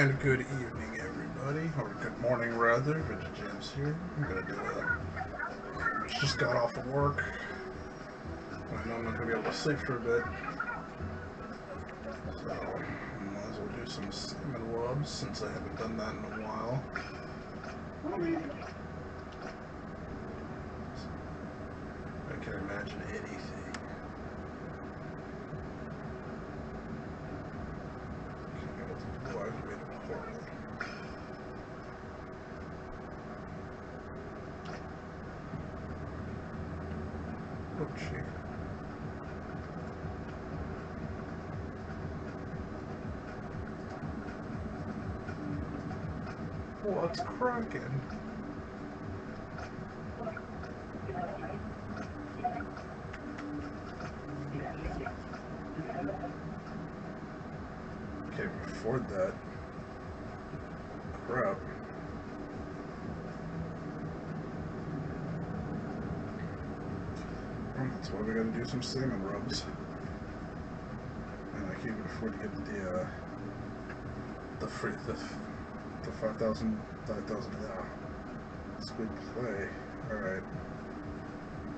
And good evening, everybody, or good morning, rather. Vintage James here. I'm gonna do just got off of work. I know I'm not gonna be able to sleep for a bit, so I might as well do some salmon rubs since I haven't done that in a while. I can imagine anything. What's cracking? Can't afford that. Crap. That's why we gotta do some salmon rubs. And I can't even afford to get the 5,000 squid play. Alright.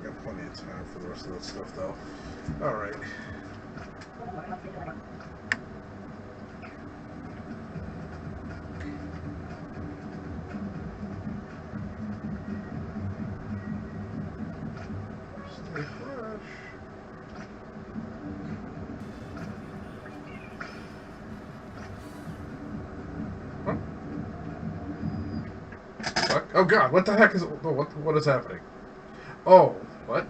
Got plenty of time for the rest of that stuff though. Alright. Stay fresh. Oh god, what the heck is... What is happening? Oh, what?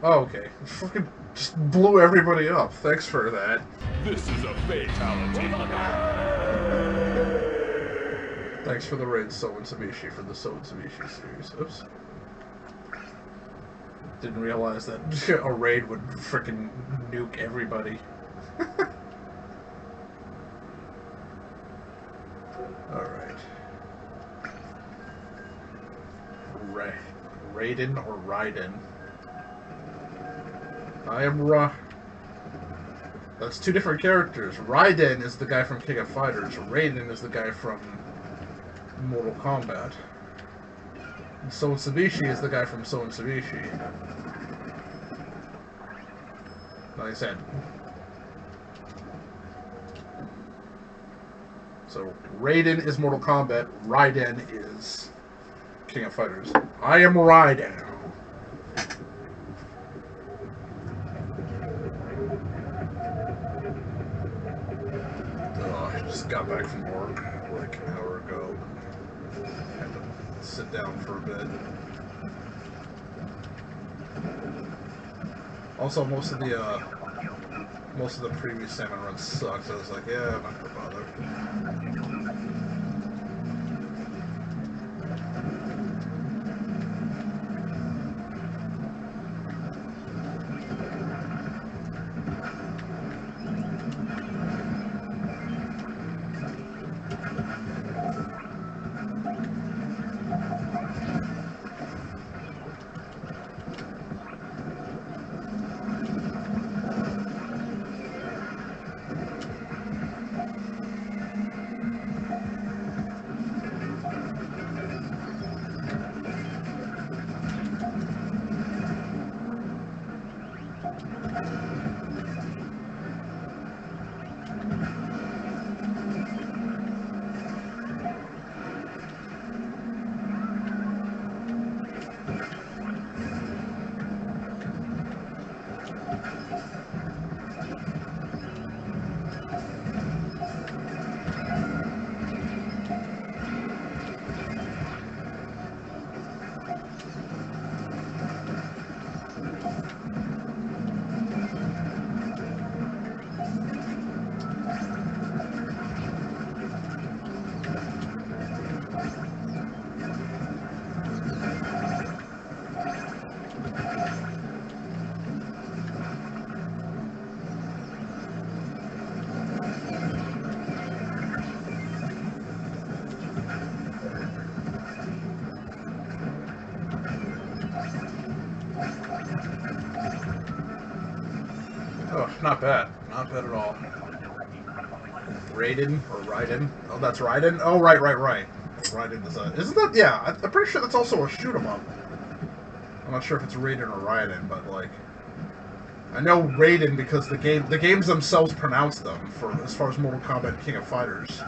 Oh, okay. Fucking just blew everybody up. Thanks for that. This is a fatality. Thanks for the raid, So and Sabishi, for the So and Sabishi series. Oops. Didn't realize that a raid would frickin' nuke everybody. Alright. Raiden or Raiden? I am That's two different characters. Raiden is the guy from King of Fighters. Raiden is the guy from Mortal Kombat. And So Sabishi is the guy from So and Sabishi. Like I said. So Raiden is Mortal Kombat. Raiden is King of Fighters. I am Raiden. Oh, I just got back from work like an hour ago. Had to sit down for a bit. Also, most of the previous salmon runs sucked. So I was like, yeah, I'm not gonna bother. Not bad. Not bad at all. Raiden or Raiden. Oh, that's Raiden. Oh, right. Raiden is a. Isn't that? Yeah, I'm pretty sure that's also a shoot 'em up. I'm not sure if it's Raiden or Raiden, but like, I know Raiden because the games themselves pronounce them for as far as Mortal Kombat and King of Fighters.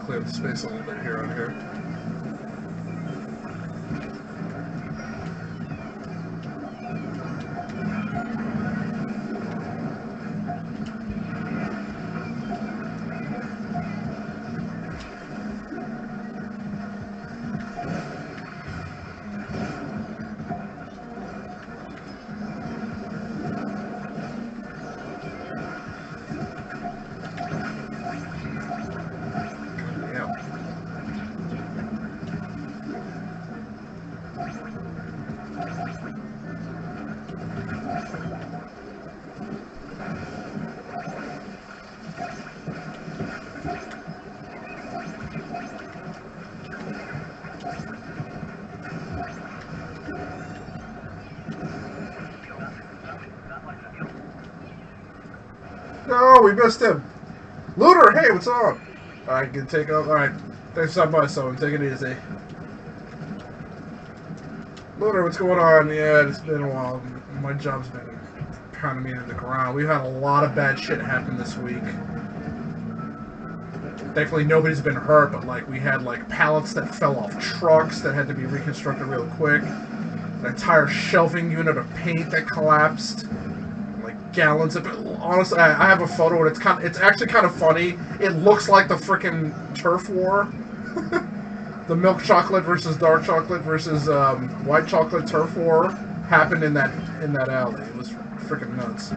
Clear the space a little bit here on here. No, we missed him. Looter, hey, what's up? Alright, can take off. Alright, thanks for stopping by, Salmon. Take it easy. Looter, what's going on? Yeah, it's been a while. My job's been pounding me into the ground. We've had a lot of bad shit happen this week. Thankfully, nobody's been hurt, but like we had like pallets that fell off trucks that had to be reconstructed real quick. An entire shelving unit of paint that collapsed. Gallons of it. Honestly, I have a photo and it's actually kind of funny. It looks like the frickin' turf war. The milk chocolate versus dark chocolate versus white chocolate turf war happened in that alley. It was frickin' nuts.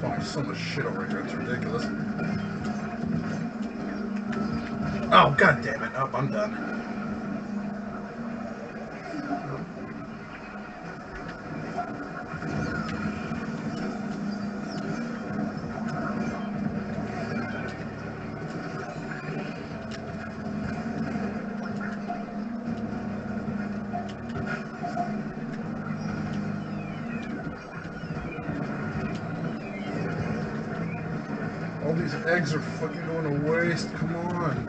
There's so much shit over here, it's ridiculous. Oh, god damn it. Oh, I'm done. All these eggs are fucking going to waste. Come on.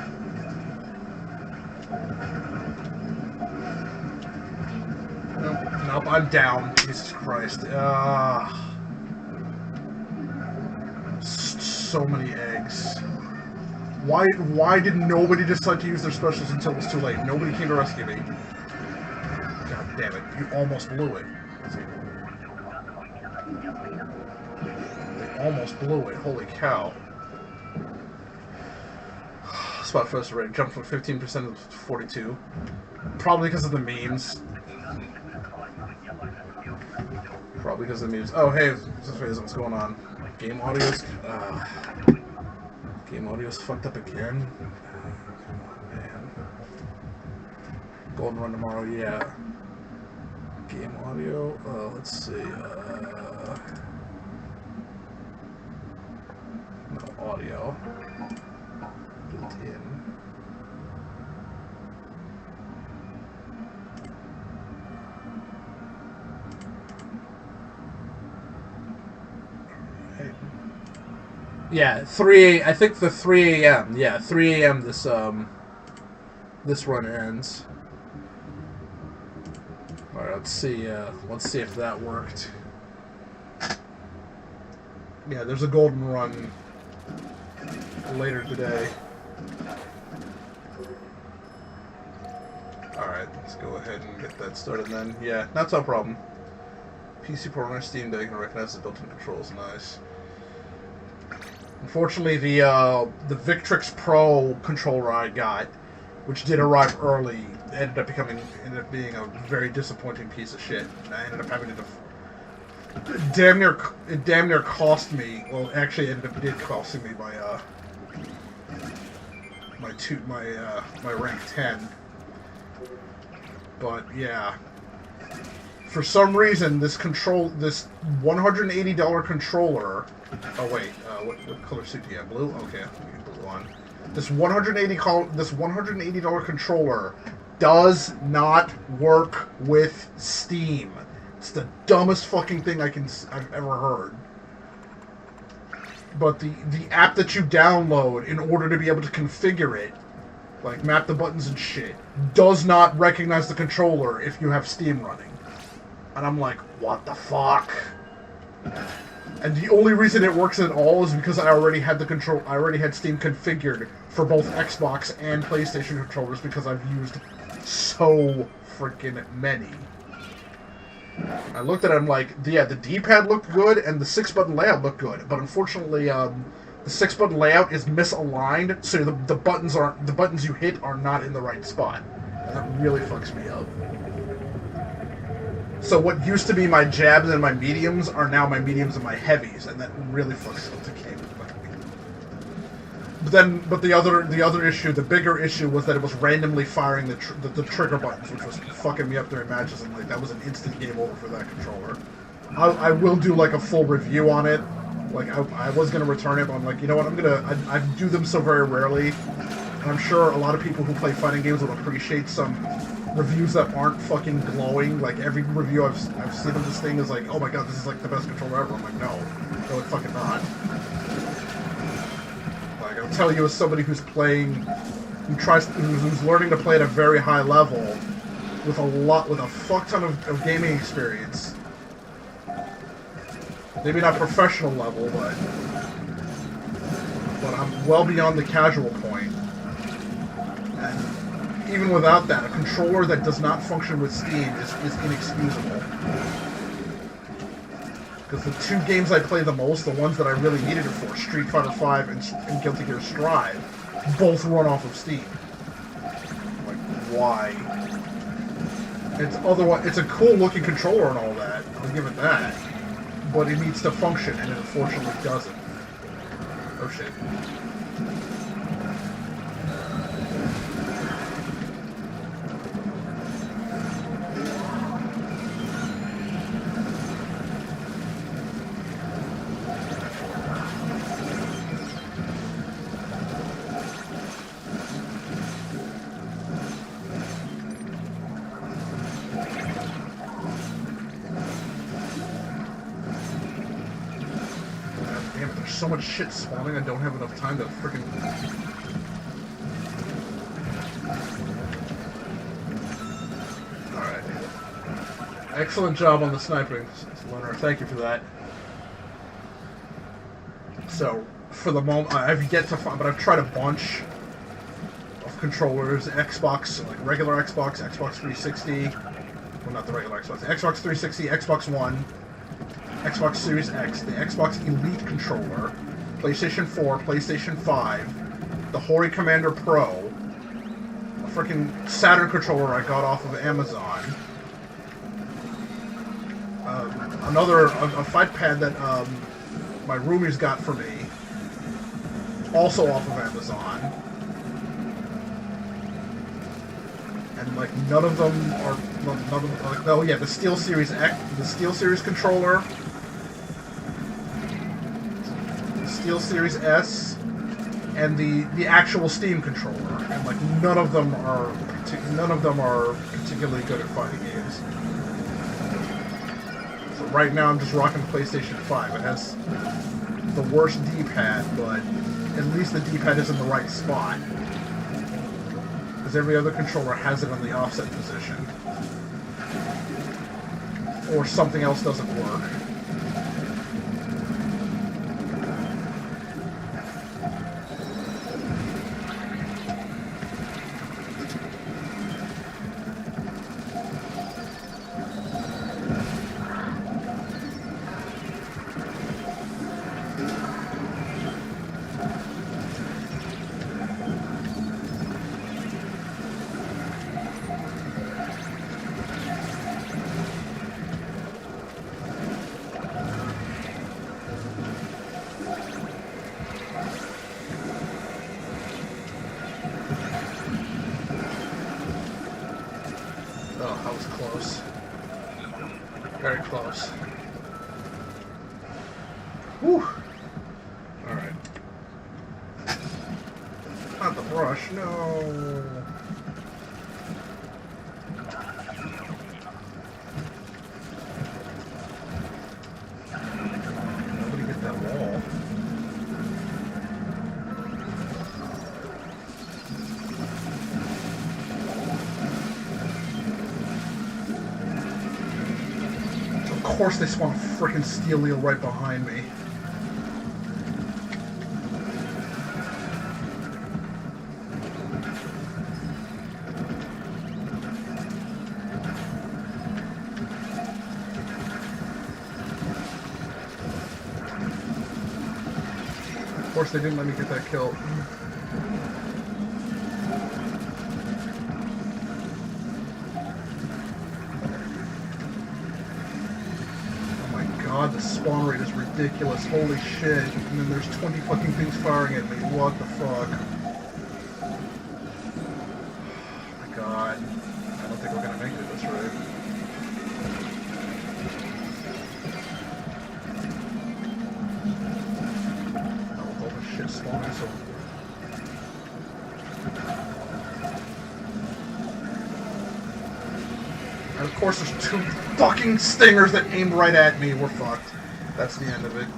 Nope, I'm down. Jesus Christ. So many eggs. Why did nobody decide to use their specials until it was too late? Nobody came to rescue me. God damn it. You almost blew it. They almost blew it. Holy cow. Spot first rate jumped from 15% to 42. Probably because of the memes. Probably because of the memes. Oh, hey, what's going on? Game audio's fucked up again. Come on, man. Golden Run tomorrow, yeah. Game audio. Let's see. No audio. Built in. Yeah, I think the 3 a.m. Yeah, 3 a.m. this run ends. Alright, Alright, let's see if that worked. Yeah, there's a golden run later today. Alright, let's go ahead and get that started then. Yeah, not so problem. PC port on Steam Deck can recognize the built-in controls. Nice. Unfortunately, the Victrix Pro controller I got, which did arrive early, ended up being a very disappointing piece of shit. I ended up having to it damn near cost me. Well, actually, it did costing me my rank 10. But yeah, for some reason, this $180 controller. Oh wait, what color suit do you have? Blue? Okay, get blue on. This $180 controller does not work with Steam. It's the dumbest fucking thing I've ever heard. But the app that you download in order to be able to configure it, like map the buttons and shit, does not recognize the controller if you have Steam running. And I'm like, what the fuck? And the only reason it works at all is because I already had Steam configured for both Xbox and PlayStation controllers because I've used so freaking many. I looked at it, I'm like, yeah, the D-pad looked good and the 6-button layout looked good, but unfortunately, the 6-button layout is misaligned, so the buttons you hit are not in the right spot. And that really fucks me up. So what used to be my jabs and my mediums are now my mediums and my heavies, and that really fucks up the game. But the other issue, the bigger issue, was that it was randomly firing the trigger buttons, which was fucking me up during matches, and like that was an instant game over for that controller. I will do like a full review on it. Like I was gonna return it, but I'm like, you know what? I do them so very rarely, and I'm sure a lot of people who play fighting games will appreciate some reviews that aren't fucking glowing. Like every review I've seen of this thing is like, oh my god, this is like the best controller ever. I'm like, no, it's fucking not. Like I'll tell you as somebody who's learning to play at a very high level with a fuck ton of gaming experience. Maybe not professional level, but I'm well beyond the casual point. And even without that, a controller that does not function with Steam is inexcusable. Because the two games I play the most, the ones that I really needed it for, Street Fighter V and Guilty Gear Strive, both run off of Steam. Like, why? It's a cool looking controller and all that, I'll give it that. But it needs to function, and it unfortunately doesn't. Oh shit. So much shit spawning, I don't have enough time to freaking... Alright. Excellent job on the sniping, Leonard. Thank you for that. So, for the moment, I've yet to find, but I've tried a bunch of controllers, Xbox, like regular Xbox, Xbox 360, well not the regular Xbox, Xbox 360, Xbox One, Xbox Series X, the Xbox Elite controller, PlayStation 4, PlayStation 5, the Hori Commander Pro, a freaking Saturn controller I got off of Amazon, a fight pad that my roomies got for me, also off of Amazon, and like none of them like, oh yeah, the Steel Series X, the Steel Series controller, Steel Series S, and the actual Steam controller, and like none of them are particularly good at fighting games. So right now I'm just rocking the PlayStation 5. It has the worst D-pad, but at least the D-pad is in the right spot, because every other controller has it on the offset position. or something else doesn't work. Oh, that was close. Very close. Whew. Alright. Not the brush, no. Nobody hit that wall. Of course they spawn a frickin' steel eel right behind me. Of course they didn't let me get that kill. God, the spawn rate is ridiculous. Holy shit. And then there's 20 fucking things firing at me. What the fuck? Oh my god. I don't think we're gonna make it this raid. Not with all this shit spawning so... And of course there's 2 fucking stingers that aimed right at me. We're fucked. That's the end of it.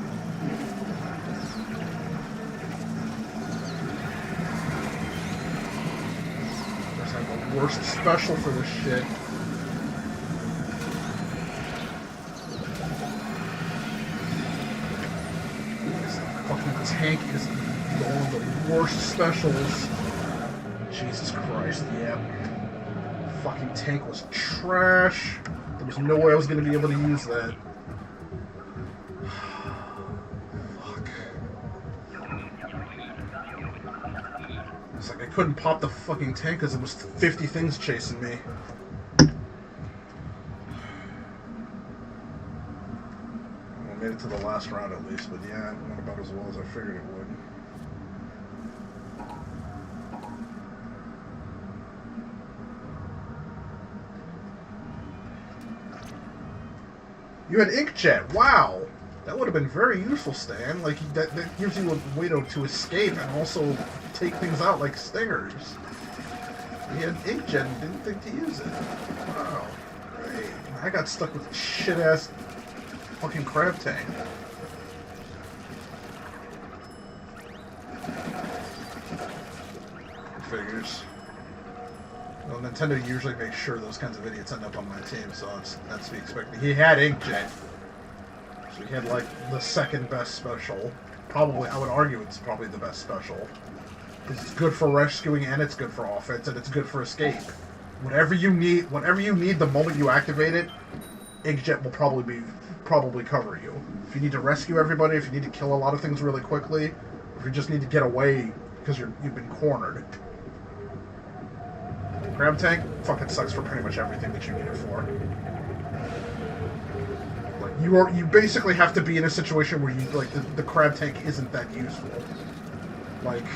Guess I have the worst special for this shit. This fucking tank is one of the worst specials. Jesus Christ, yeah. Fucking tank was trash. There was no way I was going to be able to use that. Fuck. It's like I couldn't pop the fucking tank because it was 50 things chasing me. Well, I made it to the last round at least, but yeah, it went about as well as I figured it would. You had inkjet. Wow, that would have been very useful, Stan. Like that gives you a way to escape and also take things out like stingers. You had inkjet and didn't think to use it. Wow, great. I got stuck with a shit ass fucking crab tank. Figures. Well, Nintendo usually makes sure those kinds of idiots end up on my team, so that's to be expected. He had inkjet, so he had like the second best special. Probably, I would argue it's probably the best special. It's good for rescuing and it's good for offense and it's good for escape. Whatever you need the moment you activate it, inkjet will probably cover you. If you need to rescue everybody, if you need to kill a lot of things really quickly, if you just need to get away because you've been cornered. Crab tank fucking sucks for pretty much everything that you need it for. Like you basically have to be in a situation where you like the crab tank isn't that useful. Like,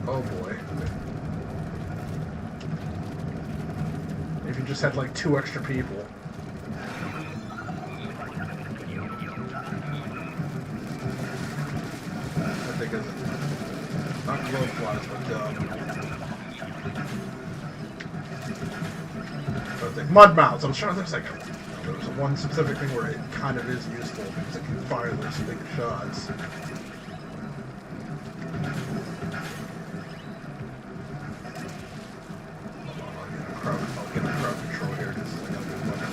oh boy. If you just had like 2 extra people. I think it's not glowflies, but mud mouths. I was trying to think, there was one specific thing where it kind of is useful because it can fire those big shots. I'll get the crowd control here because I gotta do weapon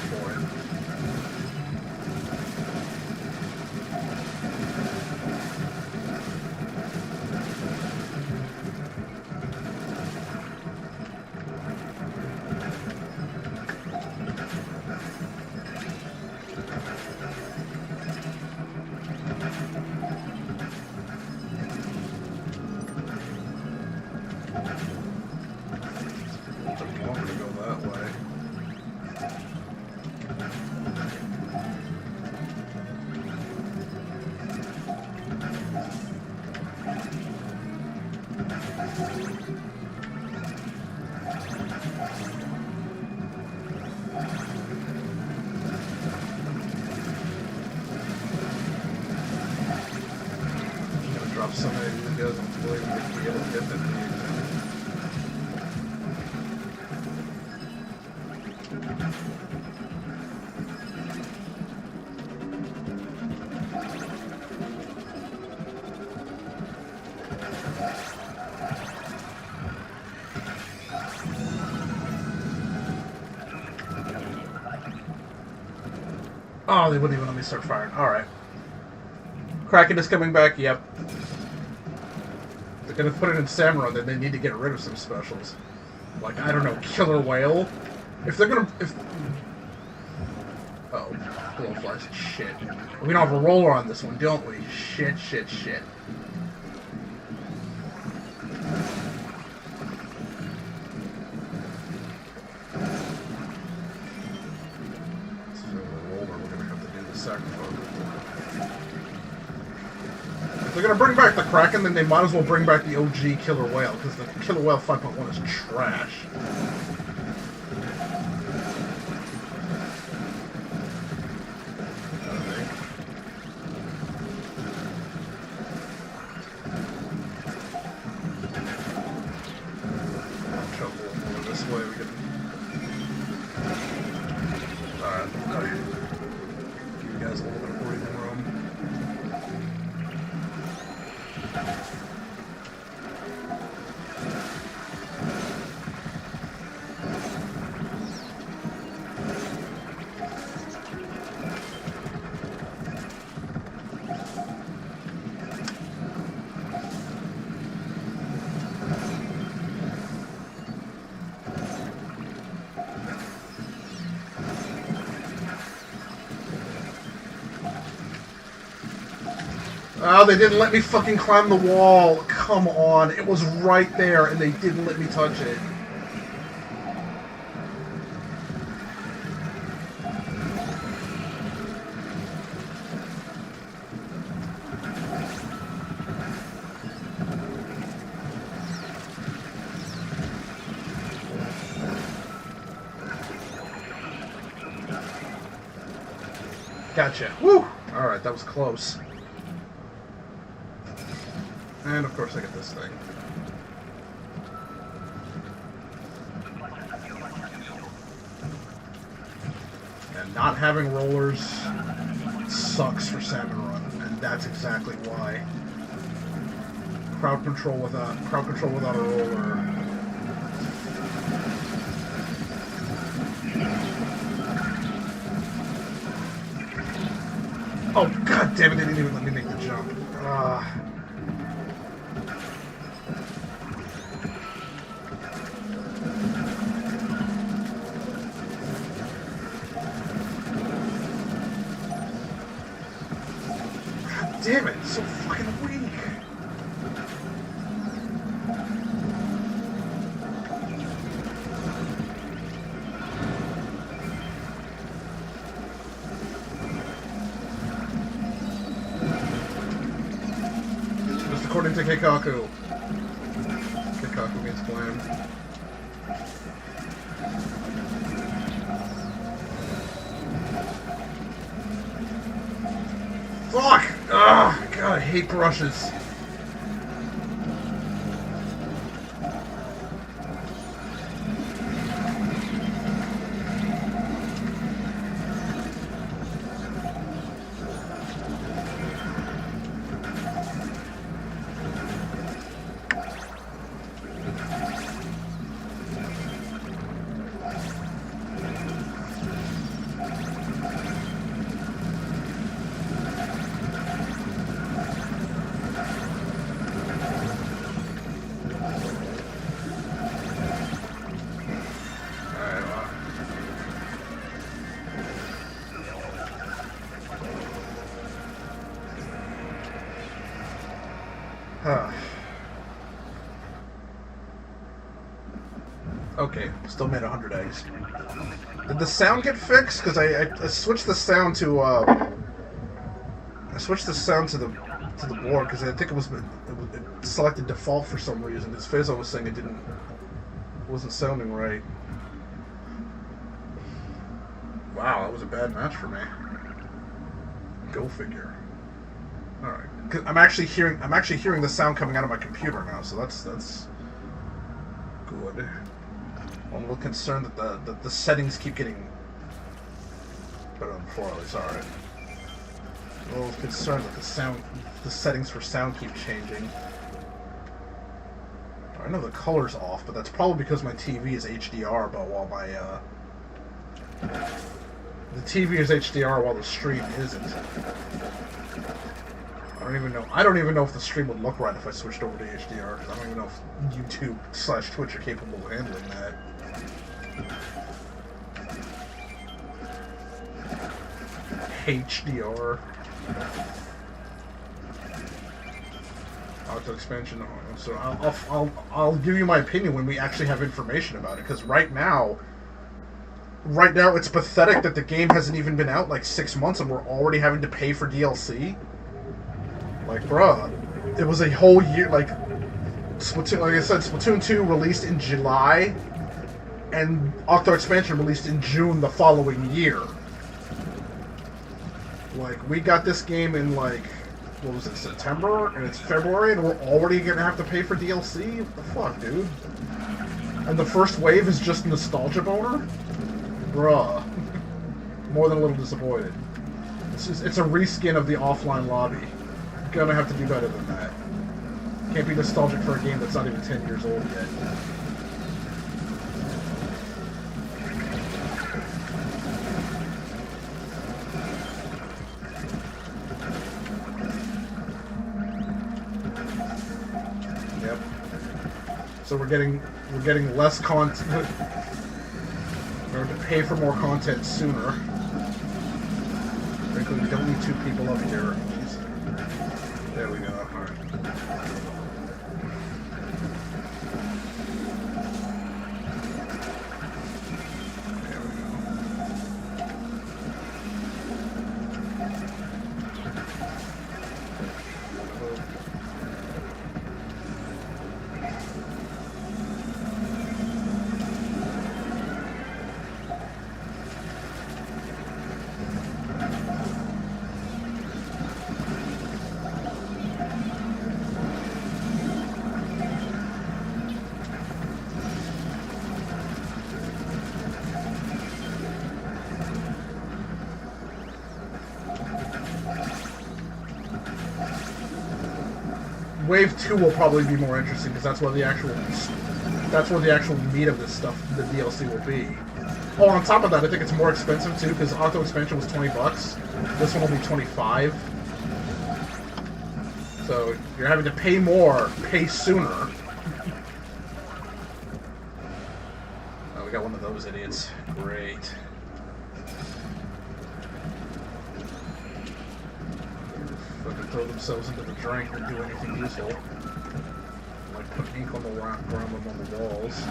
Drop so many of these guys on the way to be able to get them. Oh, they wouldn't even let me start firing. Alright. Kraken is coming back, yep. They're gonna put it in Samurai, then they need to get rid of some specials. Like, I don't know, Killer Whale? If they're gonna... Oh, Blowflies. Shit. We don't have a roller on this one, don't we? Shit, shit, shit. If they're gonna bring back the Kraken, then they might as well bring back the OG Killer Whale, because the Killer Whale 5.1 is trash. This way we can... Alright. Give you guys a little bit of breathing room. Oh, they didn't let me fucking climb the wall. Come on. It was right there, and they didn't let me touch it. Gotcha. Woo! Alright, that was close. And of course I get this thing. And not having rollers sucks for Salmon Run, and that's exactly why. Crowd control without a roller. Oh god damn it, they didn't even let me make the jump. Damn it, it's so fucking weak. Just according to Keikaku. Keikaku means plan. Fuck! Ugh, God, I hate brushes. Okay, still made 100 eggs. Did the sound get fixed? Because I switched the sound to I switched the sound to the board because I think it selected default for some reason. His face was saying it wasn't sounding right. Wow, that was a bad match for me. Go figure. All right. 'Cause I'm actually hearing the sound coming out of my computer now, so that's good. I'm a little concerned that the settings keep getting better than before. At least, all right. I'm a little concerned that the settings for sound keep changing. I know the color's off, but that's probably because my TV is HDR, but while my the TV is HDR while the stream isn't. I don't even know if the stream would look right if I switched over to HDR. I don't even know if YouTube/Twitch are capable of handling that. HDR. Auto expansion. So I'll give you my opinion when we actually have information about it. Because right now it's pathetic that the game hasn't even been out like 6 months and we're already having to pay for DLC. Like, bruh, it was a whole year. Like Splatoon, like I said, Splatoon 2 released in July, and Octo Expansion released in June the following year. Like, we got this game in, like, what was it, September? And it's February, and we're already gonna have to pay for DLC? What the fuck, dude? And the first wave is just nostalgia boner? Bruh. More than a little disappointed. It's a reskin of the offline lobby. Gonna have to do better than that. Can't be nostalgic for a game that's not even 10 years old yet. Yep. So we're getting less content. We're going to pay for more content sooner. Frankly, we don't need 2 people up here. There we go. Alright. There we go. Wave 2 will probably be more interesting because that's where the actual meat of this stuff, the DLC, will be. Oh, on top of that, I think it's more expensive too because Auto Expansion was $20. This one will be $25. So you're having to pay more, pay sooner. Oh, we got one of those idiots. Great. Fucking throw themselves into the drink and do anything useful. Like put ink on the ground on the walls.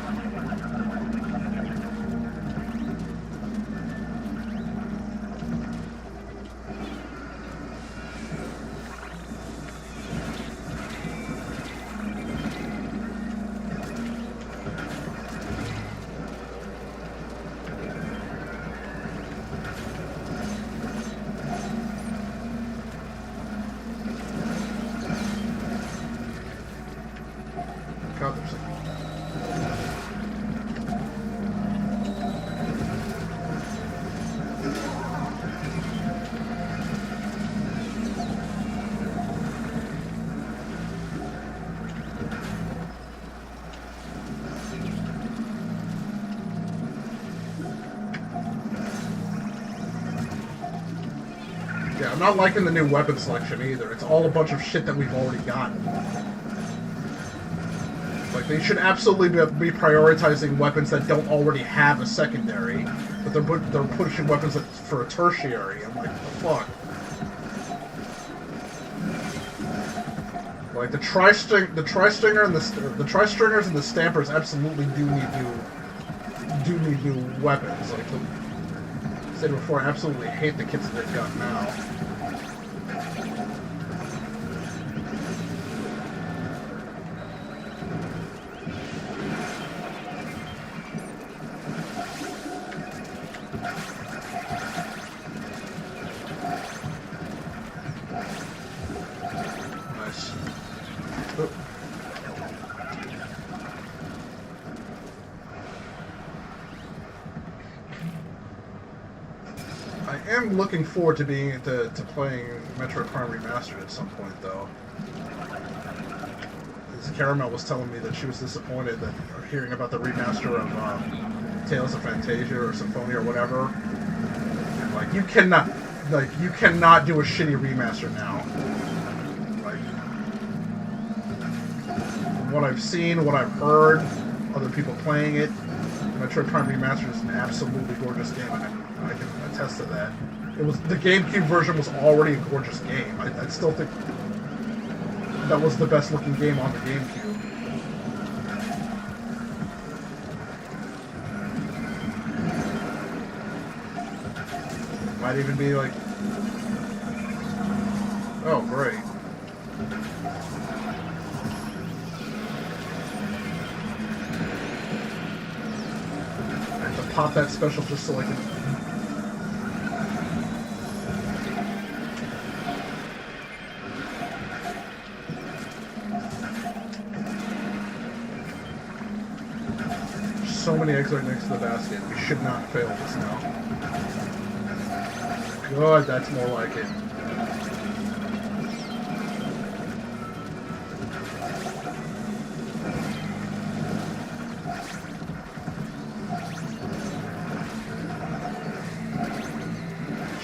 Yeah, I'm not liking the new weapon selection either. It's all a bunch of shit that we've already gotten. Like, they should absolutely be prioritizing weapons that don't already have a secondary, but they're pushing weapons for a tertiary. I'm like, what the fuck? Like, the tri-stringer and the tri-stringers and the stampers absolutely do need new weapons. Like, I said before, I absolutely hate the kits that they've got now. Oh. I am looking forward to playing Metroid Prime Remastered at some point, though. Because Caramel was telling me that she was disappointed that hearing about the remaster of Tales of Fantasia or Symphonia or whatever. And, like, you cannot do a shitty remaster now. Like, from what I've seen, what I've heard, other people playing it, Metroid Prime Remastered is an absolutely gorgeous game, and I can attest to that. The GameCube version was already a gorgeous game. I still think that was the best looking game on the GameCube. Might even be like, oh great. Pop that special just so I can... So many eggs right next to the basket. We should not fail this now. Good, that's more like it.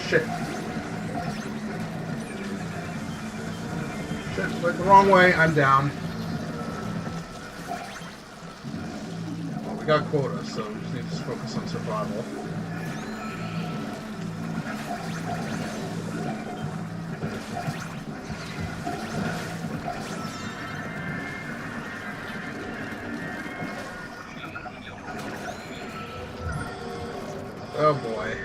Shit. Shit, went the wrong way, I'm down. Well, we got quota, so we just need to focus on survival. Oh boy.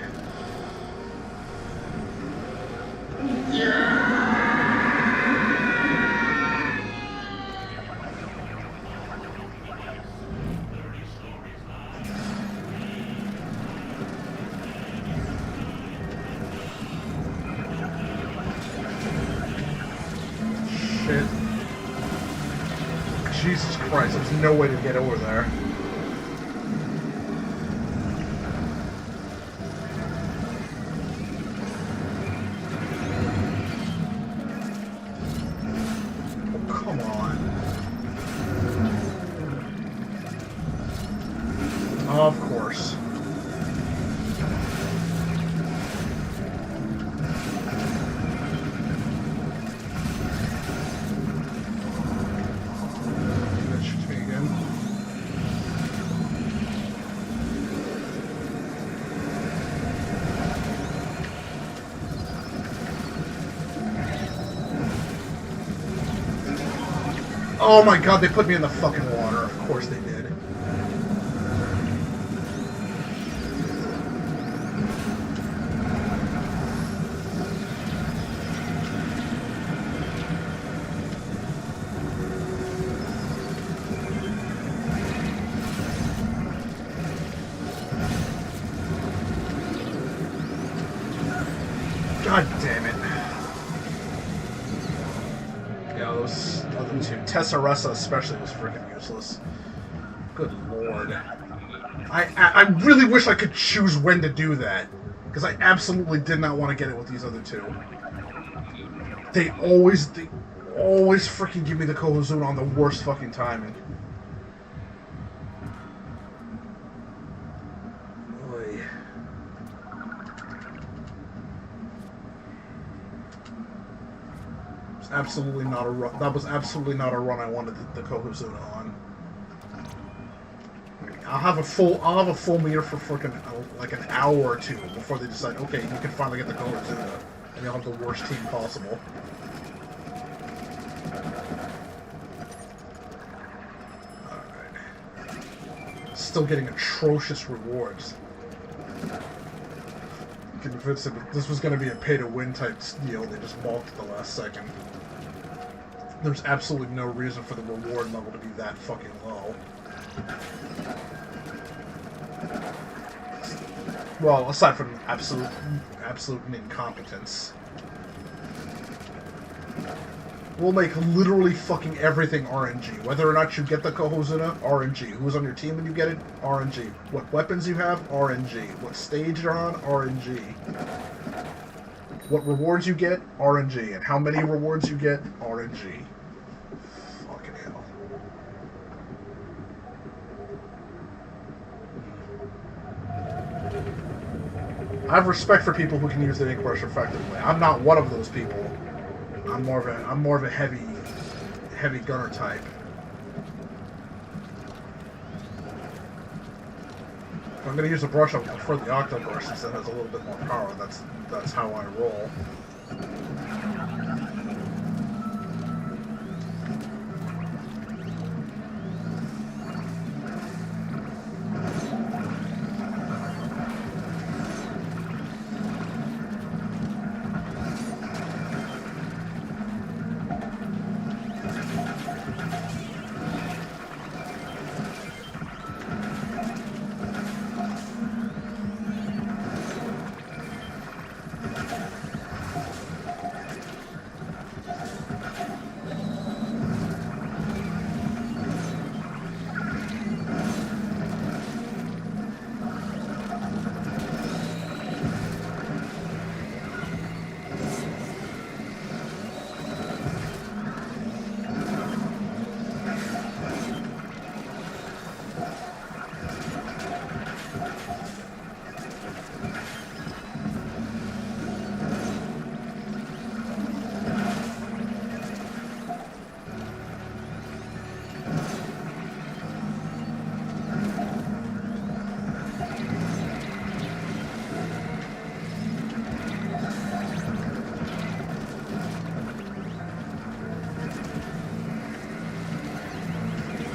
Jesus Christ, there's no way to get over there. Oh, come on. Of course. Oh my god, they put me in the fucking water. Of course they did. God damn it. Yeah, those other two. Tesseressa especially was freaking useless. Good lord. I really wish I could choose when to do that. Because I absolutely did not want to get it with these other two. They always freaking give me the Kohozuna on the worst fucking timing. Oy. Absolutely not a run. That was absolutely not a run I wanted the Kohozuna on. I'll have a full meter for freaking like an hour or two before they decide, okay, you can finally get the Kohozuna, and you'll have the worst team possible. Alright. Still getting atrocious rewards. Convinced that this was going to be a pay-to-win type deal, they just balked at the last second. There's absolutely no reason for the reward level to be that fucking low. Well, aside from absolute incompetence. We'll make literally fucking everything RNG. Whether or not you get the Kohozuna, RNG. Who's on your team when you get it, RNG. What weapons you have, RNG. What stage you're on, RNG. What rewards you get, RNG. And how many rewards you get, RNG. Fucking hell. I have respect for people who can use the ink brush effectively. I'm not one of those people. I'm more of a heavy gunner type. If I'm gonna use a brush, I would prefer the Octobrush since it has a little bit more power. That's how I roll.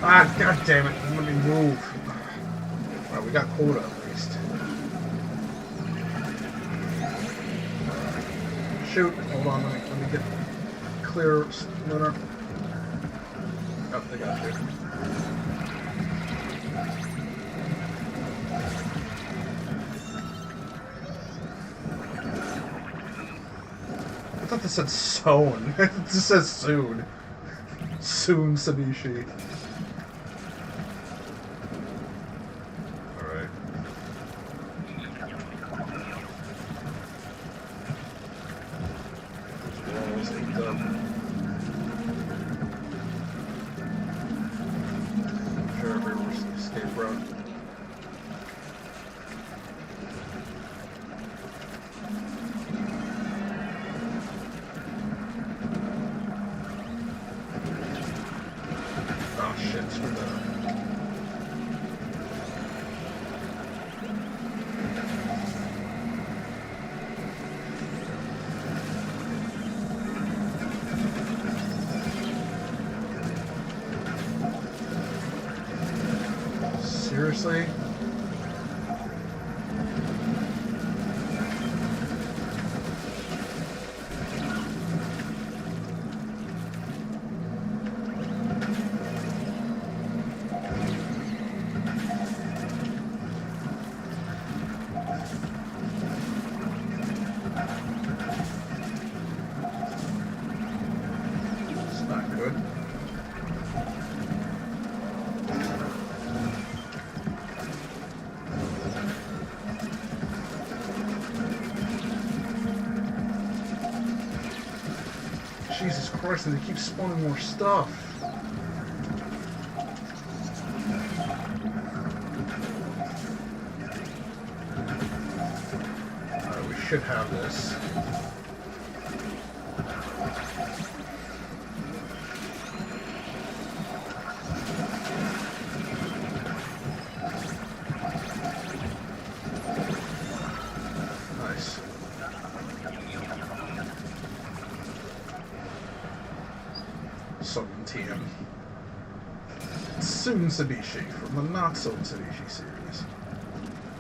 Ah, god damn it. Let me move. Alright, we got quota at least. Shoot. Hold on, let me get clear Lunar. Oh, they got you. I thought this said sown. It just says soon. Soon, Sabishi. Seriously? It's not good. Jesus Christ, and they keep spawning more stuff. Alright, we should have this. Nice. TM. Soon Sabishi from the Not So Sabishi series.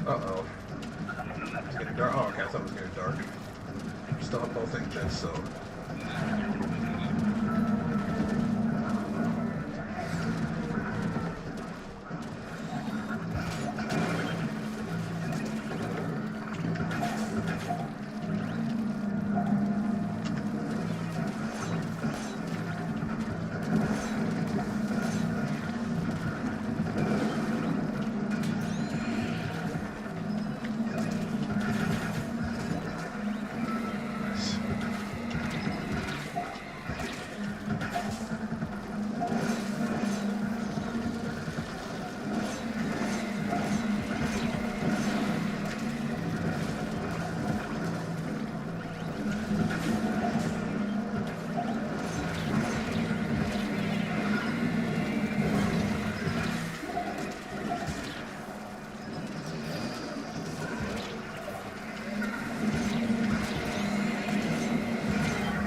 Uh-oh. It's getting dark. Oh, okay, I thought it was getting dark. Still have both engines, so...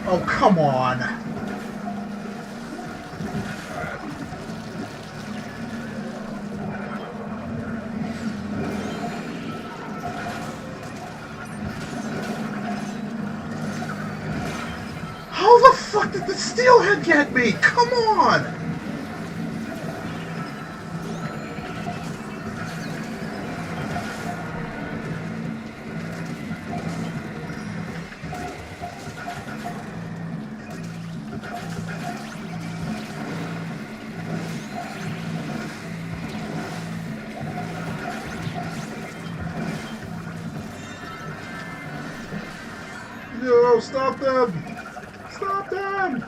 Oh, come on. How the fuck did the steelhead get me? Come on! No, stop them! Stop them!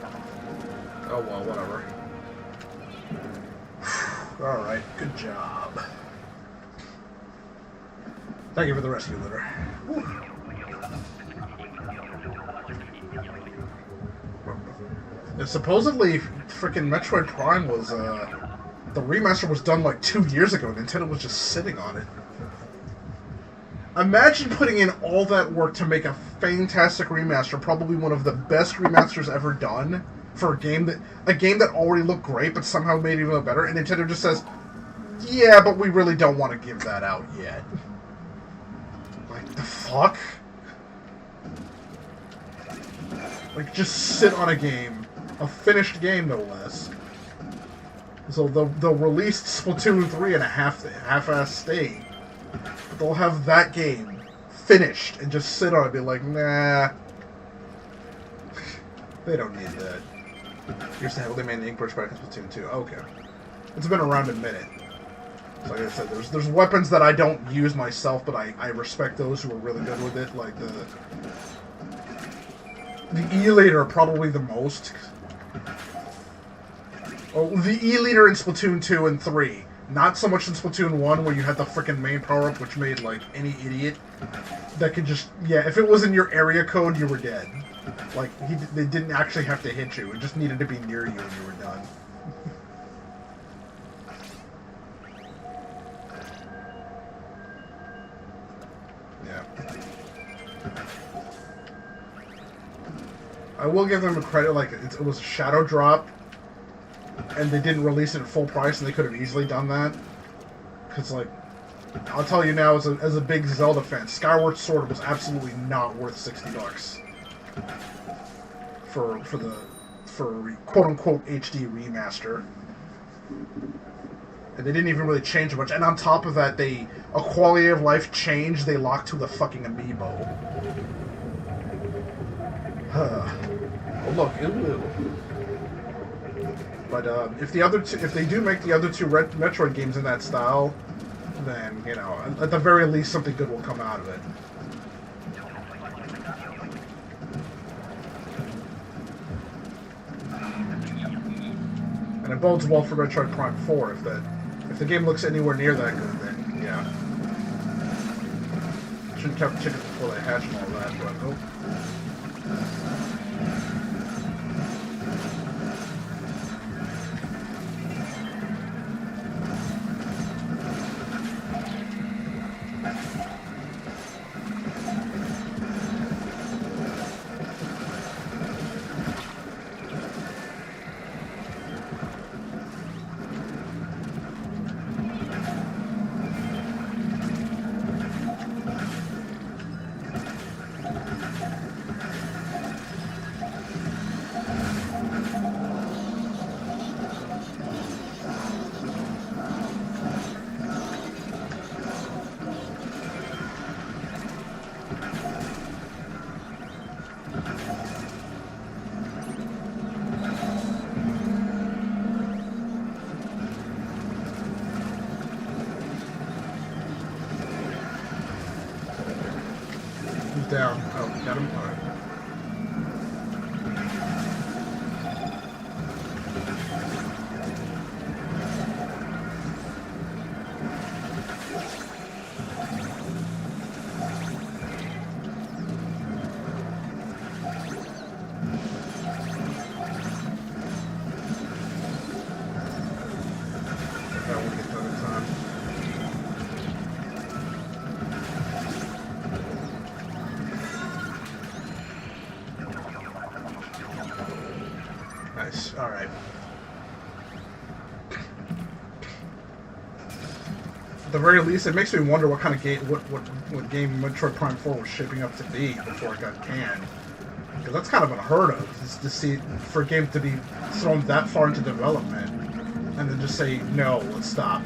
Oh well, whatever. Alright, good job. Thank you for the rescue litter. Supposedly, freaking Metroid Prime was, the remaster was done like 2 years ago. Nintendo was just sitting on it. Imagine putting in all that work to make a fantastic remaster, probably one of the best remasters ever done for a game that already looked great, but somehow made it even look better. And Nintendo just says, "Yeah, but we really don't want to give that out yet." Like the fuck? Like just sit on a game, a finished game no less. So they'll release Splatoon 3 in a half-ass state. They'll have that game finished and just sit on it and be like, nah. They don't need that. Here's the heavily made the ink brush back in Splatoon 2. Okay. It's been around a minute. So like I said, there's weapons that I don't use myself, but I respect those who are really good with it. Like the E-Leader probably the most. Oh, the E-Leader in Splatoon 2 and 3. Not so much in Splatoon 1, where you had the frickin' main power-up, which made, like, any idiot that could just... Yeah, if it was in your area code, you were dead. Like, they didn't actually have to hit you. It just needed to be near you when you were done. Yeah. I will give them a credit, like, it was a shadow drop, and they didn't release it at full price, and they could have easily done that. Because, like, I'll tell you now, as a big Zelda fan, Skyward Sword was absolutely not worth $60 for quote-unquote HD remaster. And they didn't even really change much. And on top of that, a quality of life change they locked to the fucking amiibo. Oh, look, it will. But if they do make the other two Metroid games in that style, then, you know, at the very least, something good will come out of it. And it bodes well for Metroid Prime 4 if the game looks anywhere near that good, then yeah. Shouldn't count the chickens before they hatch and all that, but nope. Down. Oh, got him. All right. That won't get done in time. At the very least, it makes me wonder what kind of game, what game Metroid Prime 4 was shaping up to be before it got canned. Because that's kind of unheard of, is to see for a game to be thrown that far into development and then just say no, let's stop.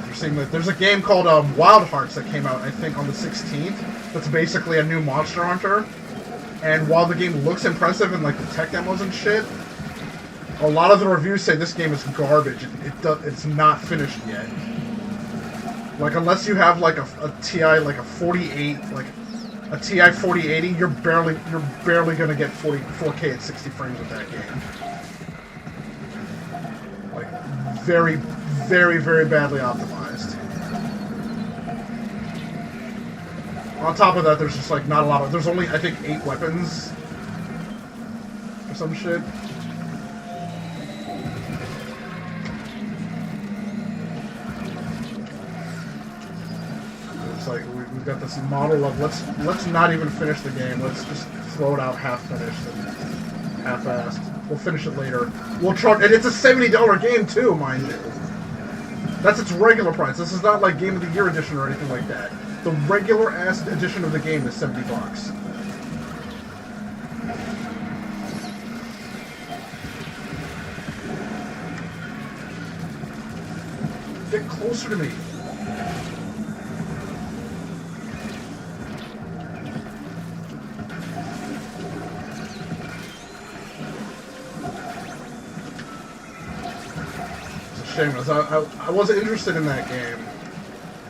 You're seeing that there's a game called Wild Hearts that came out, I think, on the 16th. That's basically a new Monster Hunter. And while the game looks impressive and like the tech demos and shit, a lot of the reviews say this game is garbage. It's not finished yet. Like, unless you have like a TI, like a 48, like a TI 4080, you're barely gonna get 4K at 60 frames with that game. Like, very, very, very badly optimized. On top of that, there's just like not a lot of. There's only, I think, 8 weapons or some shit. It's like we've got this model of let's not even finish the game. Let's just throw it out half finished and half-assed. We'll finish it later. We'll charge, and it's a $70 game too, mind you. That's its regular price. This is not like Game of the Year edition or anything like that. The regular ass edition of the game is $70. Get closer to me. Shame, I wasn't interested in that game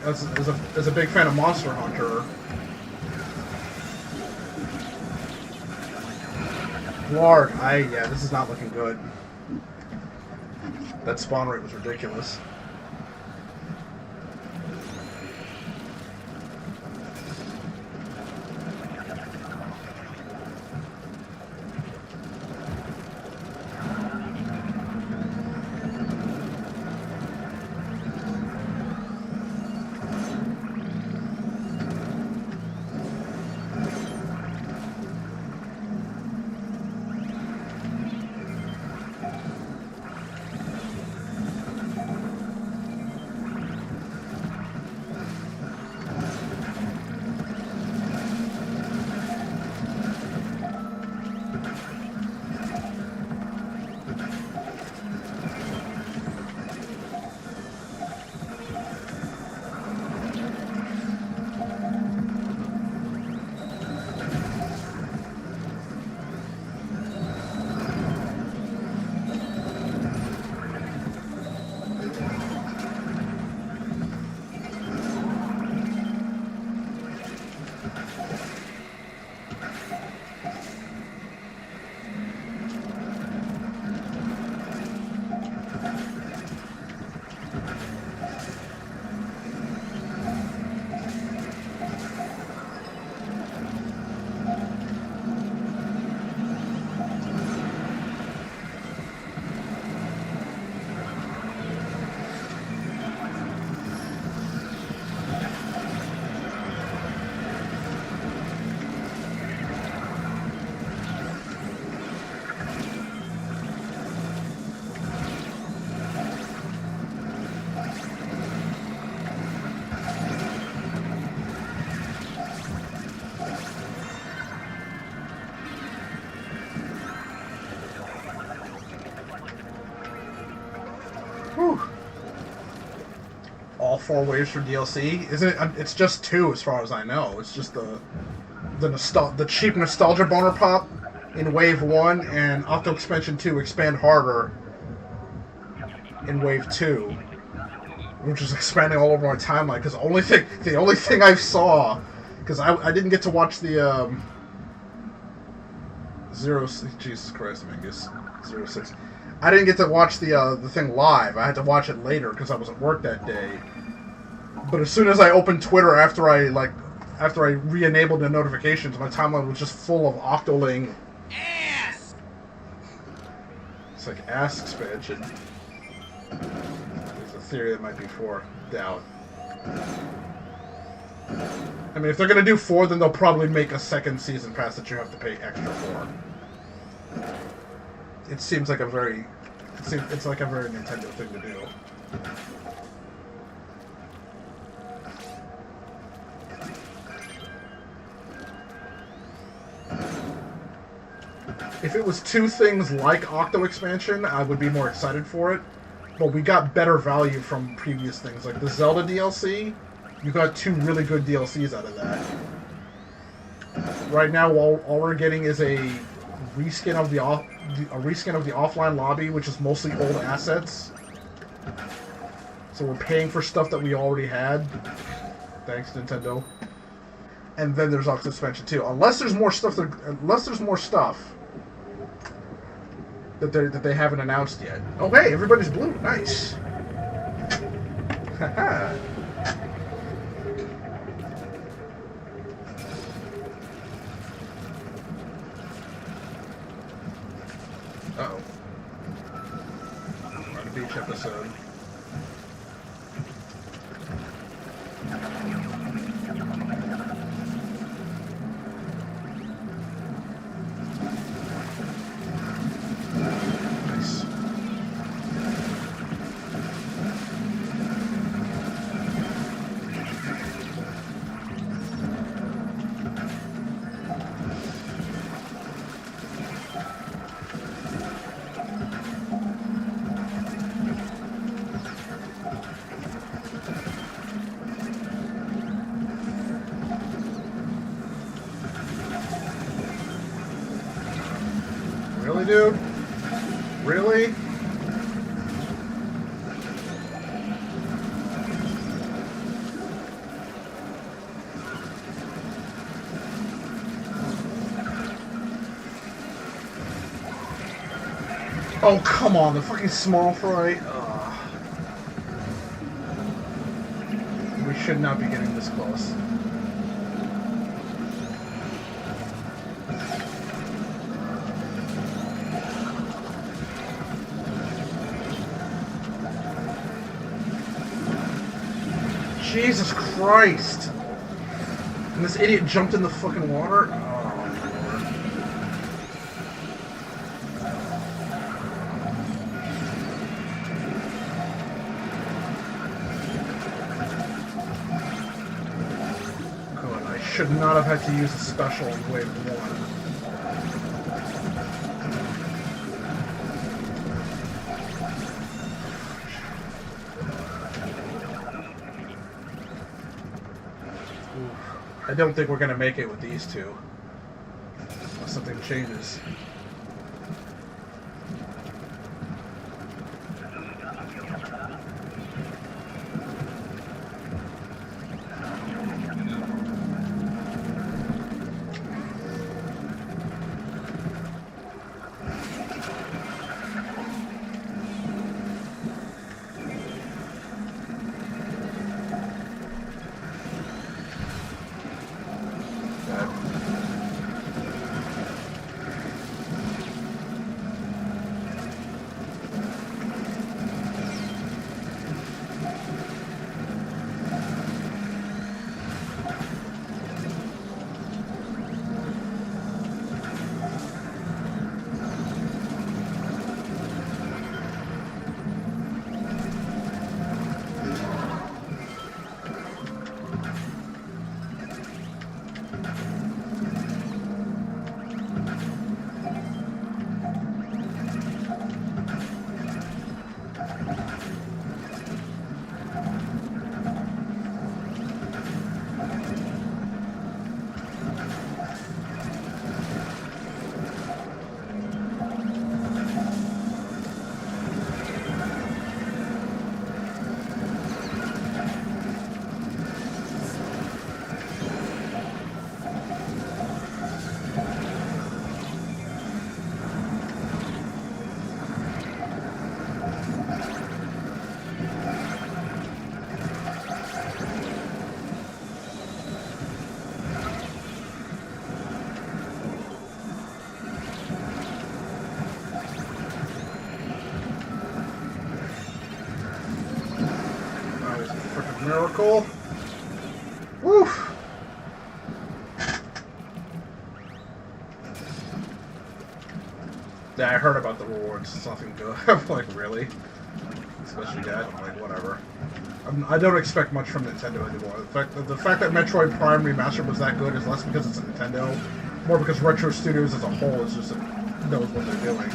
as a big fan of Monster Hunter. Lord, yeah, this is not looking good. That spawn rate was ridiculous. Whew. All 4 waves for DLC? Isn't it? It's just 2 as far as I know. It's just the cheap nostalgia boner pop in Wave 1 and Octo Expansion 2 Expand Harder in Wave 2. Which is expanding all over my timeline, because the only thing I saw, because I didn't get to watch the Jesus Christ, Mingus, 06. I didn't get to watch the thing live. I had to watch it later because I was at work that day. But as soon as I opened Twitter after I re-enabled the notifications, my timeline was just full of Octoling ass. It's like ass expansion. There's a theory that might be 4. Doubt. I mean, if they're gonna do 4, then they'll probably make a second season pass that you have to pay extra for. It seems like a very, it's like a very Nintendo thing to do. If it was two things like Octo Expansion, I would be more excited for it. But we got better value from previous things. Like the Zelda DLC, you got two really good DLCs out of that. Right now, all we're getting is a reskin of the offline lobby, which is mostly old assets. So we're paying for stuff that we already had. Thanks, Nintendo. And then there's Octo Expansion 2. Unless there's more stuff that they haven't announced yet. Oh hey, everybody's blue. Nice. Haha. Uh-oh. On a beach episode. Nice. Really, dude? Really? Oh, come on, the fucking small fry. Ugh. We should not be getting this close. Jesus Christ! And this idiot jumped in the fucking water? Good, I should not have had to use a special in wave 1. I don't think we're going to make it with these two. Unless something changes. Miracle. Woof. Yeah, I heard about the rewards. It's nothing good. I'm like, really? Especially that. I'm like, whatever. I don't expect much from Nintendo anymore. The fact that Metroid Prime Remastered was that good is less because it's a Nintendo, more because Retro Studios as a whole is just knows what they're doing.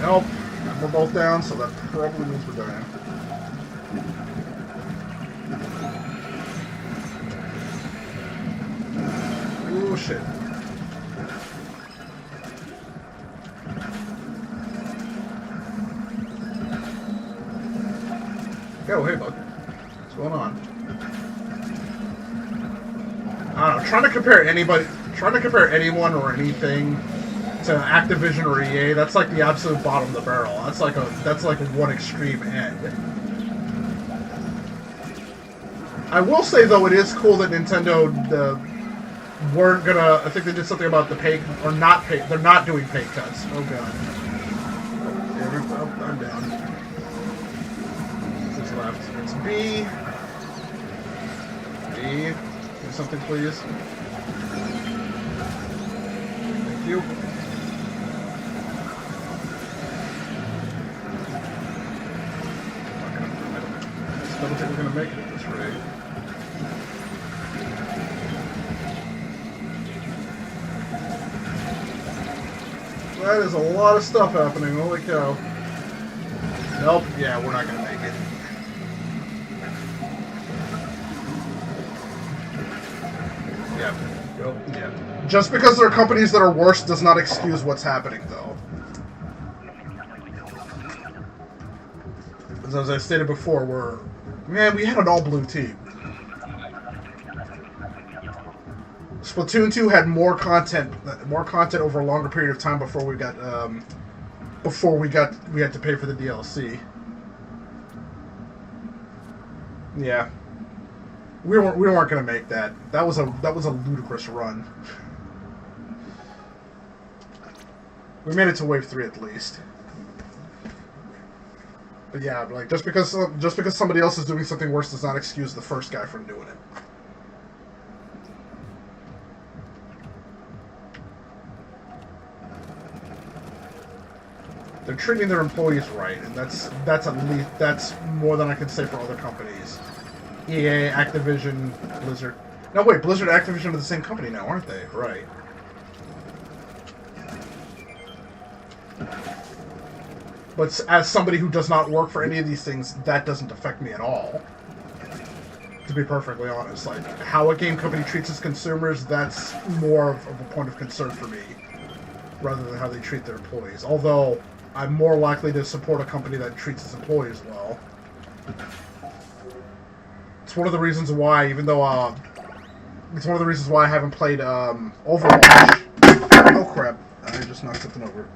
Nope. We're both down, so that probably means we're dying. Oh shit. Yo, hey bud. What's going on? I don't know, trying to compare anyone or anything to Activision or EA, that's like the absolute bottom of the barrel. That's like one extreme end. I will say though, it is cool that Nintendo weren't gonna. I think they did something about the pay or not pay. They're not doing pay cuts. Oh god. Oh, I'm down. Who's left? It's B. B. Do something, please. Thank you. I don't think we're gonna make it at this rate. That is a lot of stuff happening, holy cow. Nope, yeah, we're not gonna make it. Yep. Yep. Yeah. Just because there are companies that are worse does not excuse what's happening, though. As I stated before, we had an all-blue team. Splatoon 2 had more content over a longer period of time before we had to pay for the DLC. Yeah. We weren't gonna make that. That was a ludicrous run. We made it to wave 3 at least. But yeah, like just because somebody else is doing something worse does not excuse the first guy from doing it. They're treating their employees right, and that's more than I can say for other companies. EA, Activision, Blizzard. No, wait, Blizzard and Activision are the same company now, aren't they? Right. But as somebody who does not work for any of these things, that doesn't affect me at all. To be perfectly honest, like how a game company treats its consumers, that's more of a point of concern for me, rather than how they treat their employees. Although I'm more likely to support a company that treats its employees well. It's one of the reasons why, it's one of the reasons why I haven't played Overwatch. Oh crap! I just knocked something over.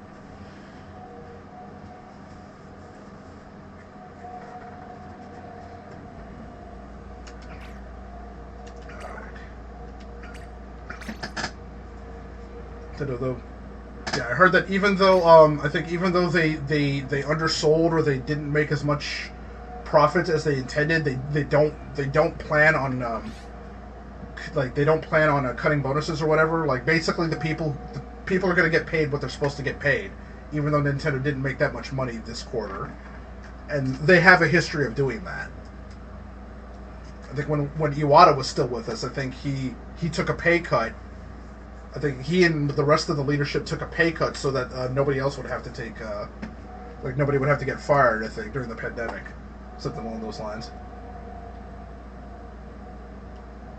Yeah, I heard that even though I think even though they undersold or they didn't make as much profits as they intended, they don't plan on cutting bonuses or whatever. Like basically the people are going to get paid what they're supposed to get paid, even though Nintendo didn't make that much money this quarter, and they have a history of doing that. I think when Iwata was still with us, I think he took a pay cut. I think he and the rest of the leadership took a pay cut so that nobody else would have to take, nobody would have to get fired, I think, during the pandemic. Something along those lines.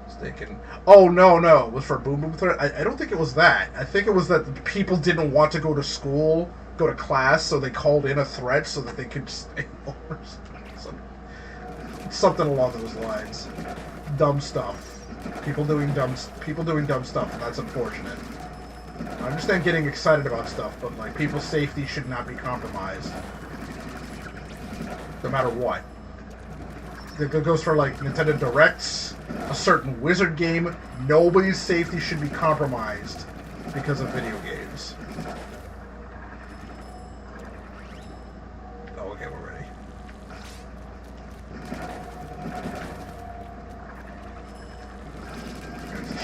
Mistaken. Oh, no, it was for Boom Boom Threat. I don't think it was that. I think it was that people didn't want to go to school, go to class, so they called in a threat so that they could stay over. Something along those lines. Dumb stuff. People doing dumb stuff. That's unfortunate. I understand getting excited about stuff, but like people's safety should not be compromised, no matter what. It goes for like Nintendo Directs, a certain Wizard game. Nobody's safety should be compromised because of video games. Oh, okay, we're ready.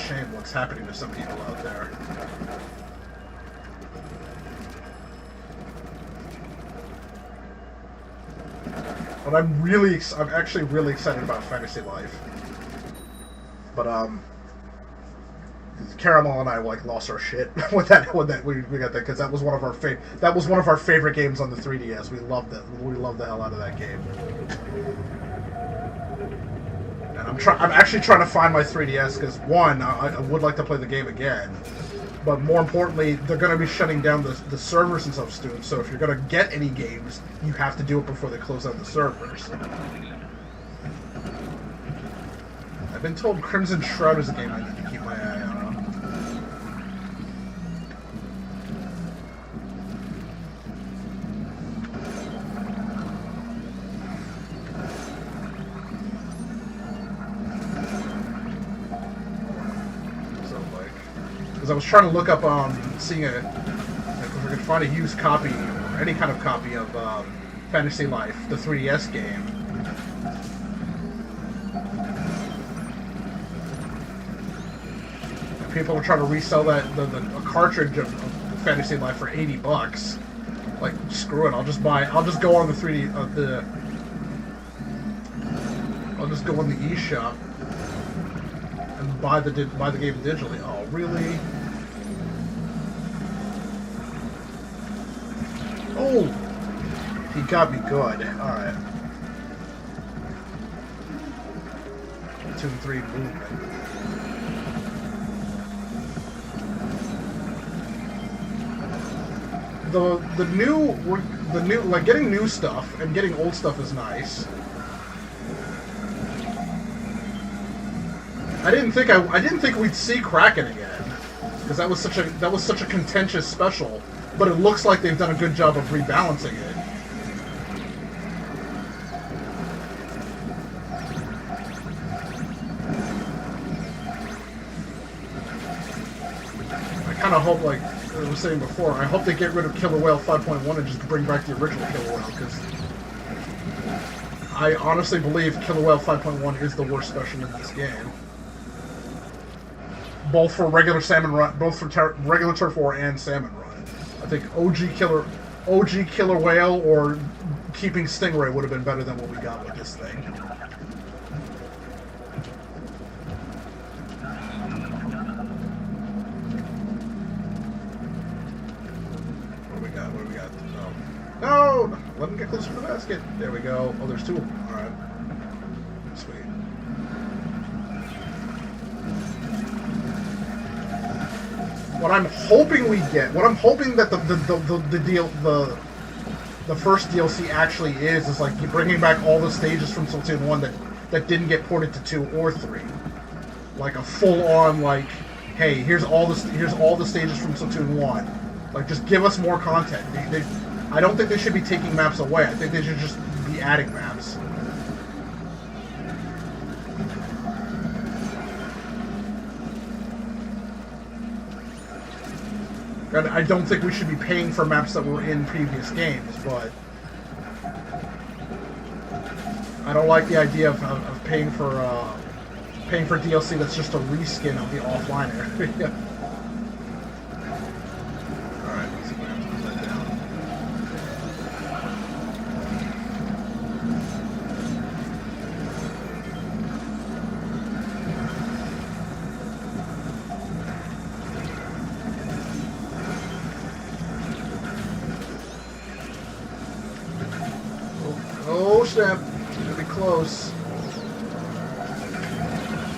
Shame what's happening to some people out there. But I'm actually really excited about Fantasy Life. But Caramel and I like lost our shit when we got that, because that was one of our favorite games on the 3DS. We loved it. We loved the hell out of that game. And I'm actually trying to find my 3DS because one, I would like to play the game again. But more importantly, they're going to be shutting down the servers and stuff soon. So if you're going to get any games, you have to do it before they close down the servers. I've been told Crimson Shroud is a game I need to keep my eye on. I was trying to look up seeing if we could find a used copy or any kind of copy of Fantasy Life, the 3DS game. People are trying to resell that a cartridge of Fantasy Life for $80. Like, screw it! I'll just go on the 3D I'll just go on the eShop and buy the game digitally. Oh, really? Oh! He got me good. Alright. 2 and 3 movement. The new like getting new stuff and getting old stuff is nice. I didn't think we'd see Kraken again, because that was such a contentious special. But it looks like they've done a good job of rebalancing it. I kind of hope, like I was saying before, I hope they get rid of Killer Whale 5.1 and just bring back the original Killer Whale, because I honestly believe Killer Whale 5.1 is the worst special in this game. Both for regular Salmon run, both for regular Turf War and Salmon run. I think OG Killer Whale or keeping Stingray would have been better than what we got with this thing. What do we got? Oh. No! Let him get closer to the basket. There we go. Oh, there's two of them. Alright. Sweet. What I'm hoping that the first DLC actually is like you're bringing back all the stages from Splatoon 1 that didn't get ported to 2 or 3, like a full-on like, hey, here's all the stages from Splatoon 1. Like, just give us more content. I don't think they should be taking maps away. I think they should just be adding maps. I don't think we should be paying for maps that were in previous games, but I don't like the idea of paying for DLC that's just a reskin of the offline area. Alright, let's see if I can put that down. Oh snap! It's gonna be close.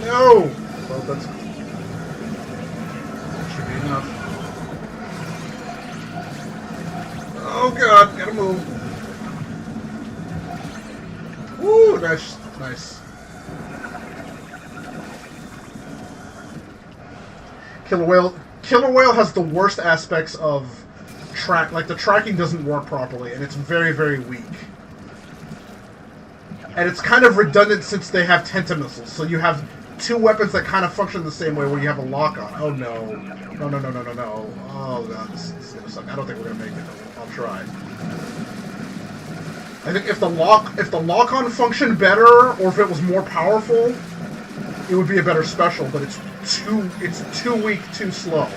No! Well, that should be enough. Oh god, gotta move. Woo! That's nice. Killer Whale has the worst aspects of like the tracking doesn't work properly, and it's very, very weak. And it's kind of redundant since they have Tentamissiles, so you have two weapons that kind of function the same way where you have a lock-on. Oh no. No. Oh god, this is gonna suck. I don't think we're gonna make it. I'll try. I think if the lock-on functioned better, or if it was more powerful, it would be a better special, but it's too weak, too slow.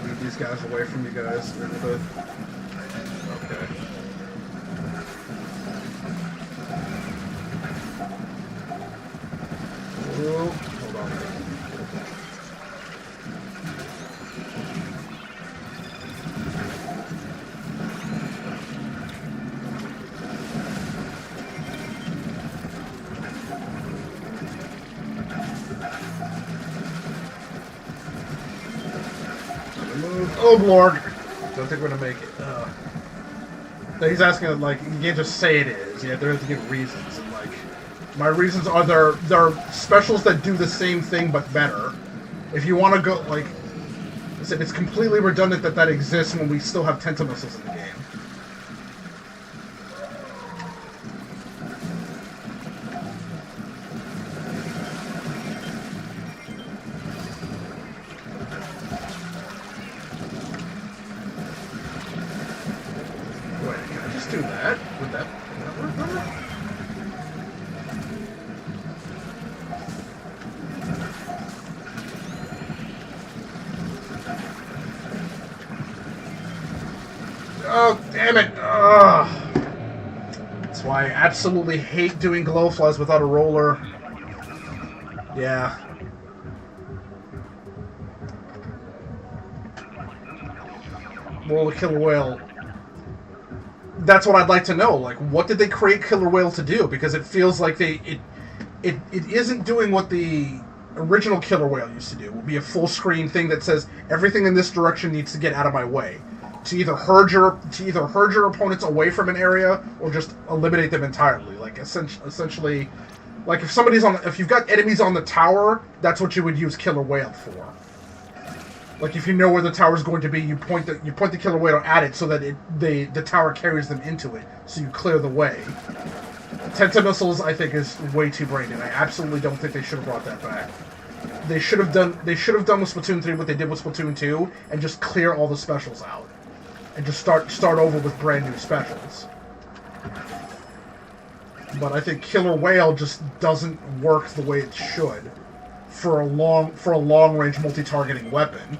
Leave these guys away from you guys a little bit. Okay. Hold on. Oh Lord! Don't think we're gonna make it. He's asking, like, you can't just say it is. You have to give reasons, and like, my reasons are there are specials that do the same thing but better. If you want to go, like I said, it's completely redundant that exists when we still have Tentamissiles in the game. Do that. Would that work better? Oh, damn it! Ugh. That's why I absolutely hate doing glowflies without a roller. Yeah. Roll a killer whale. That's what I'd like to know. Like, what did they create Killer Whale to do? Because it feels like it isn't doing what the original Killer Whale used to do. It would be a full screen thing that says everything in this direction needs to get out of my way. To either herd your opponents away from an area or just eliminate them entirely. Like essentially, like if you've got enemies on the tower, that's what you would use Killer Whale for. Like, if you know where the tower is going to be, you point the killer whale at it so that the tower carries them into it, so you clear the way. Tentamissiles, I think, is way too brain dead. I absolutely don't think they should have brought that back. They should have done with Splatoon 3 what they did with Splatoon 2, and just clear all the specials out, and just start over with brand new specials. But I think Killer Whale just doesn't work the way it should for a long range multi-targeting weapon.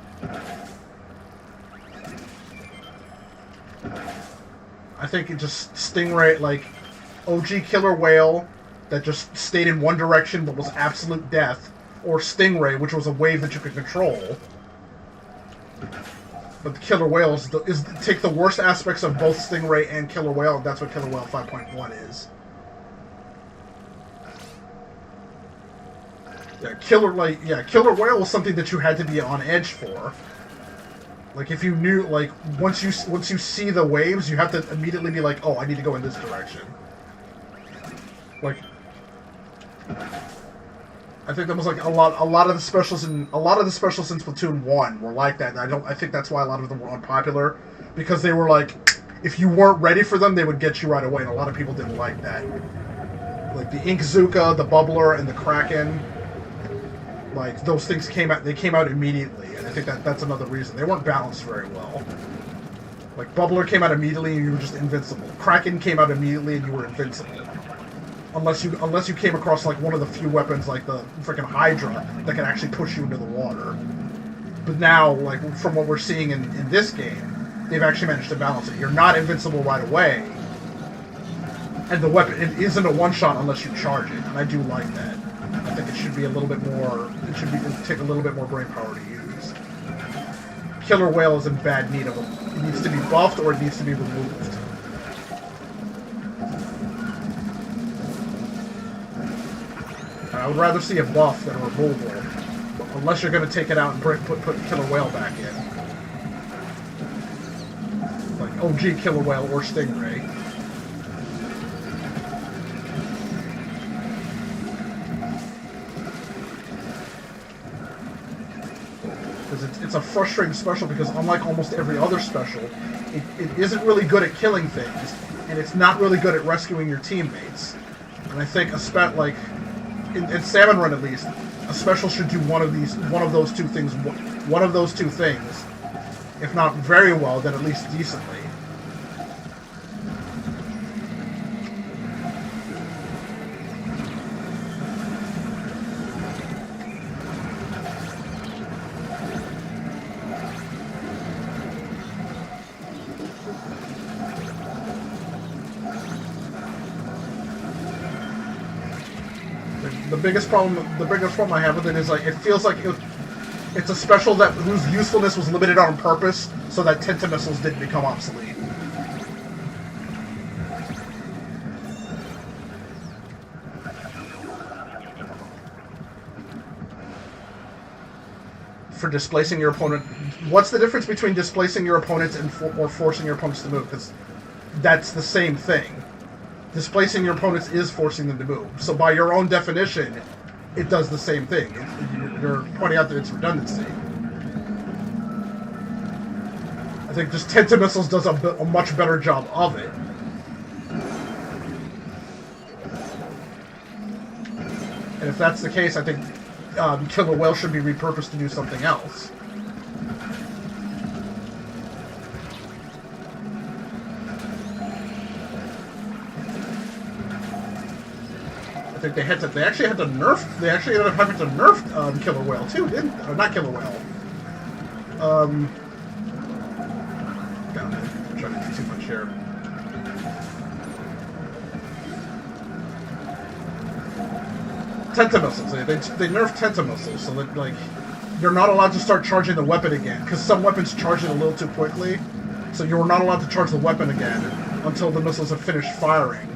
I think it just Stingray, like OG Killer Whale that just stayed in one direction but was absolute death, or Stingray, which was a wave that you could control. But the Killer Whale is take the worst aspects of both Stingray and Killer Whale, and that's what Killer Whale 5.1 is. Killer Whale was something that you had to be on edge for. Like, if you knew, like, once you see the waves, you have to immediately be like, oh, I need to go in this direction. Like, I think that was like a lot of the specials in Splatoon 1 were like that. And I think that's why a lot of them were unpopular, because they were like, if you weren't ready for them, they would get you right away, and a lot of people didn't like that. Like the Inkzooka, the Bubbler, and the Kraken. Like, those things came out immediately, and I think that's another reason. They weren't balanced very well. Like, Bubbler came out immediately and you were just invincible. Kraken came out immediately and you were invincible. Unless you came across, like, one of the few weapons, like the freaking Hydra, that can actually push you into the water. But now, like, from what we're seeing in this game, they've actually managed to balance it. You're not invincible right away, and the weapon, it isn't a one-shot unless you charge it, and I do like that. I think it should be a little bit more, it take a little bit more brain power to use. Killer Whale is in bad need of it. It needs to be buffed or it needs to be removed. I would rather see a buff than a removal, unless you're going to take it out and put Killer Whale back in. Like OG Killer Whale or Stingray. It's a frustrating special because, unlike almost every other special, it isn't really good at killing things, and it's not really good at rescuing your teammates. And I think like in Salmon Run at least, a special should do one of those two things. If not very well, then at least decently. The biggest problem I have with it is like it feels like it's a special that whose usefulness was limited on purpose, so that Tenta missiles didn't become obsolete. For displacing your opponent, what's the difference between displacing your opponents and or forcing your opponents to move? Because that's the same thing. Displacing your opponents is forcing them to move. So by your own definition, it does the same thing. You're pointing out that it's redundancy. I think just Tenta missiles does a much better job of it. And if that's the case, I think Killer Whale should be repurposed to do something else. I think they actually had to nerf. They actually ended up having to nerf Killer Whale too, didn't? Or not Killer Whale. God, I'm trying to do too much here. Tenta missiles. They nerfed Tenta missiles, so that like you're not allowed to start charging the weapon again because some weapons charge it a little too quickly. So you're not allowed to charge the weapon again until the missiles have finished firing.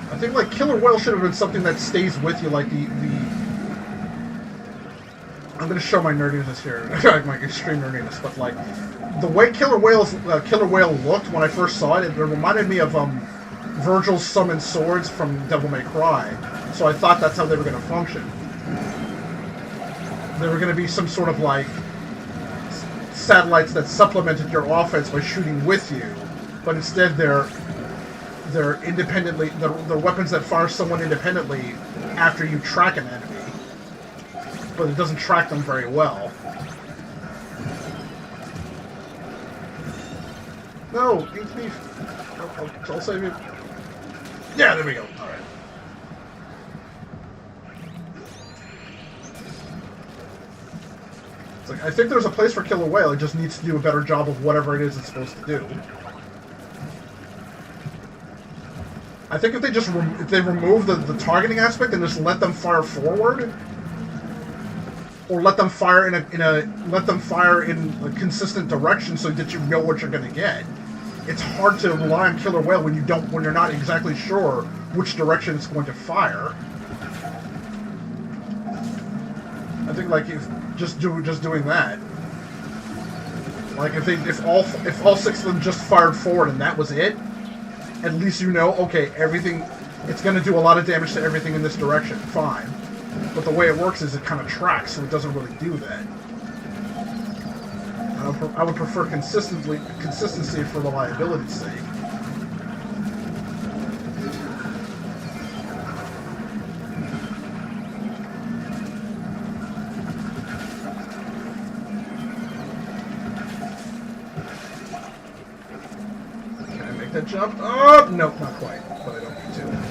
I think like Killer Whale should have been something that stays with you, like the I'm gonna show my nerdiness here, like my extreme nerdiness, but like the way Killer Whale looked when I first saw it, it reminded me of Virgil's summoned swords from Devil May Cry. So I thought that's how they were gonna function. They were gonna be some sort of like satellites that supplemented your offense by shooting with you, but instead they're independently they're weapons that fire someone independently after you track an enemy. But it doesn't track them very well. No, eat beef. I'll save you. Yeah, there we go. All right. It's like I think there's a place for Killer Whale. It just needs to do a better job of whatever it is it's supposed to do. I think if they remove the targeting aspect and just let them fire forward. Or let them fire in a consistent direction so that you know what you're gonna get. It's hard to rely on Killer Whale when you're not exactly sure which direction it's going to fire. I think like if just doing that. Like if all six of them just fired forward and that was it, at least you know, okay, everything it's gonna do a lot of damage to everything in this direction. Fine. But the way it works is it kind of tracks, so it doesn't really do that. I would prefer consistency for reliability's sake. Can I make that jump? Oh, no, not quite, but I don't need to.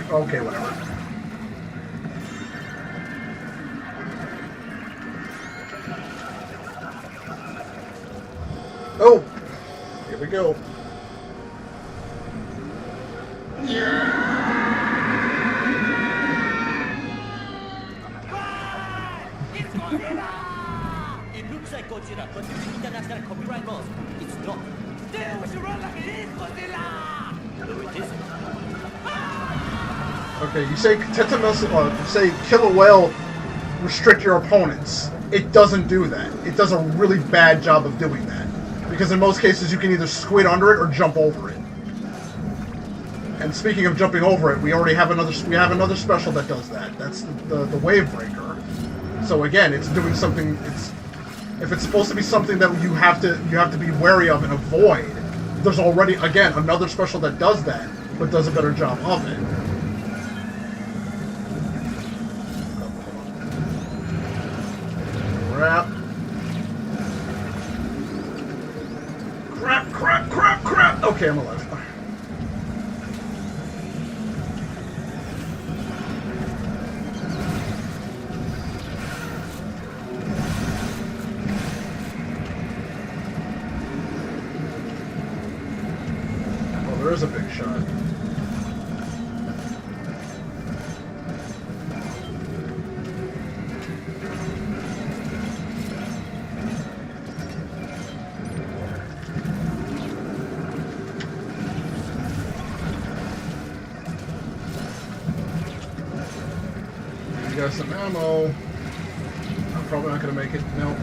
Okay, whatever. Oh! Here we go. It's Godzilla! It looks like Godzilla, but due to international copyright laws, it's not. Then we should run like it is Godzilla! No, it isn't. Okay, you say Tenta missile, you say Killer Whale restrict your opponents. It doesn't do that. It does a really bad job of doing that. Because in most cases you can either squid under it or jump over it. And speaking of jumping over it, we have another special that does that. That's the Wave Breaker. So again, it's doing something. If it's supposed to be something that you have to be wary of and avoid, there's already again another special that does that, but does a better job of it. Crap. Crap, crap, crap, crap! Okay, I'm alive. Oh, there is a big shot. Got some ammo. I'm probably not going to make it. No.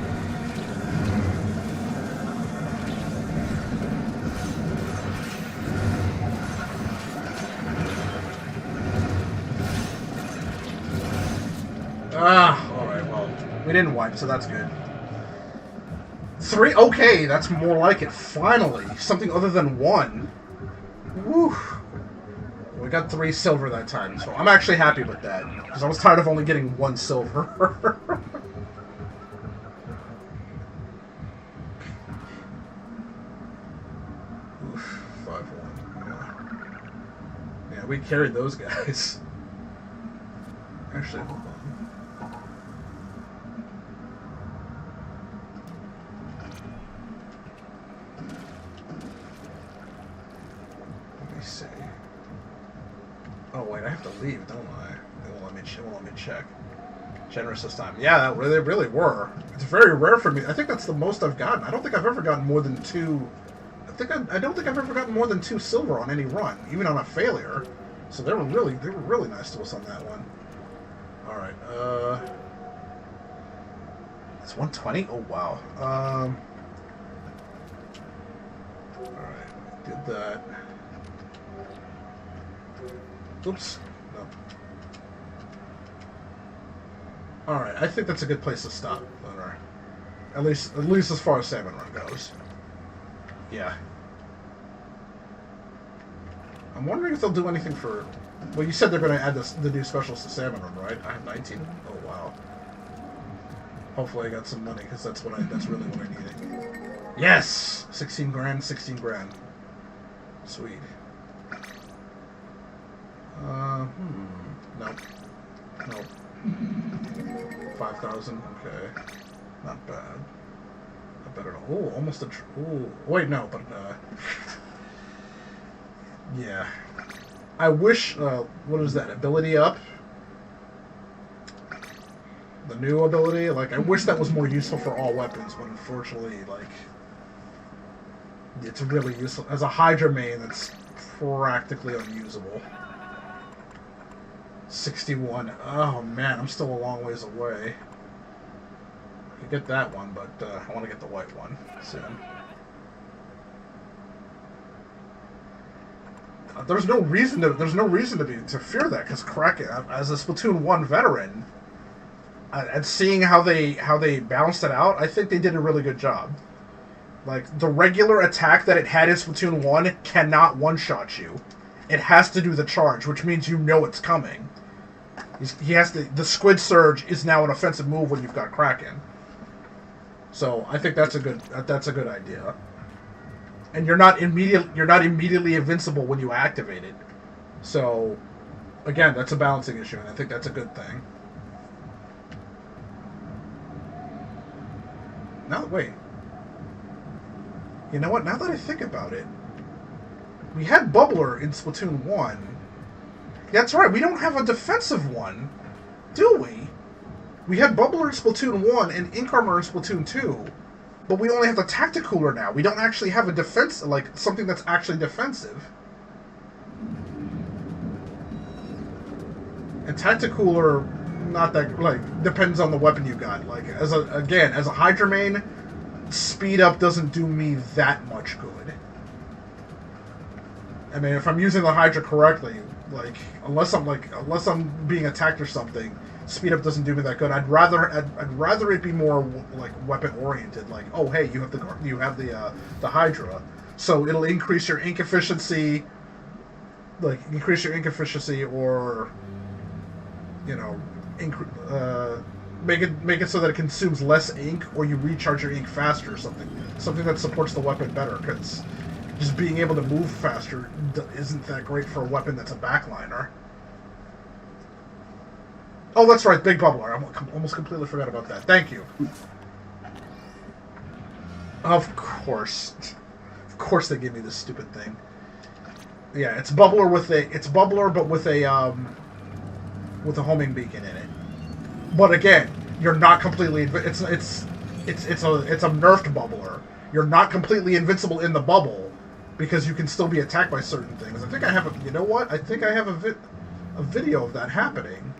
Alright, well, we didn't wipe, so that's good. 3? Okay, that's more like it. Finally. Something other than 1. Woo. We got 3 silver that time, so I'm actually happy with that. Because I was tired of only getting 1 silver. Oof, 5-1. Yeah, we carried those guys. Actually, hold on. Let me see. Oh wait, I have to leave, don't I? It won't let me check. Generous this time. Yeah, they really were. It's very rare for me. I think that's the most I've gotten. I don't think I've ever gotten more than 2. I don't think I've ever gotten more than 2 silver on any run, even on a failure. So they were really nice to us on that one. All right. It's 120. Oh wow. All right. Did that. Oops. No. Alright, I think that's a good place to stop. At least as far as Salmon Run goes. Yeah. I'm wondering if they'll do anything for... Well, you said they're going to add the new specials to Salmon Run, right? I have 19. Oh, wow. Hopefully I got some money, because that's really what I needed. Yes! 16 grand, 16 grand. Sweet. Nope. Nope. 5,000. Okay. Not bad. Not bad at all. Oh, almost a. Oh, wait, no, but yeah. I wish. What is that? Ability up. The new ability. Like, I wish that was more useful for all weapons, but unfortunately, like, it's really useful as a Hydra main. It's practically unusable. 61. Oh man, I'm still a long ways away. I could get that one, but I want to get the white one soon. There's no reason to fear that, because Kraken, as a Splatoon 1 veteran, and seeing how they balanced it out, I think they did a really good job. Like, the regular attack that it had in Splatoon 1 cannot one-shot you. It has to do the charge, which means you know it's coming. He has to. The Squid Surge is now an offensive move when you've got Kraken. So I think that's a good idea. And you're not immediately invincible when you activate it. So again, that's a balancing issue, and I think that's a good thing. Now wait. You know what? Now that I think about it, we had Bubbler in Splatoon 1. That's right, we don't have a defensive one, do we? We had Bubbler in Splatoon 1 and Ink Armor in Splatoon 2, but we only have the Tacticooler now. We don't actually have a defense, like, something that's actually defensive. And Tacticooler, not that, like, depends on the weapon you got. Like, as a Hydra main, speed up doesn't do me that much good. I mean, if I'm using the Hydra correctly, like, unless I'm being attacked or something, speed up doesn't do me that good. I'd rather it be more like weapon oriented. Like, oh hey, you have the Hydra, so it'll increase your ink efficiency. Like increase your ink efficiency, or you know, make it so that it consumes less ink, or you recharge your ink faster, or something that supports the weapon better. Because just being able to move faster isn't that great for a weapon that's a backliner. Oh, that's right, Big Bubbler. I almost completely forgot about that. Thank you. Of course they gave me this stupid thing. Yeah, it's Bubbler but with a homing beacon in it. But again, you're not completely it's a nerfed Bubbler. You're not completely invincible in the bubble because you can still be attacked by certain things. I think I have a, you know what? I think I have a video of that happening.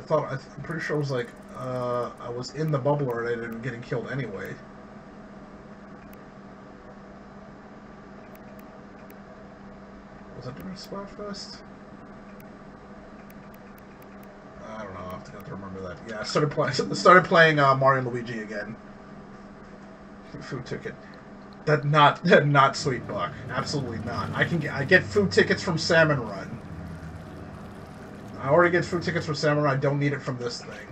I'm pretty sure it was like, I was in the bubbler and I ended up getting killed anyway. Was that during Splatfest? I don't know, I have to remember that. Yeah, I started playing Mario and Luigi again. Food ticket. That not sweet buck. Absolutely not. I get food tickets from Salmon Run. I already get food tickets from Samurai. I don't need it from this thing.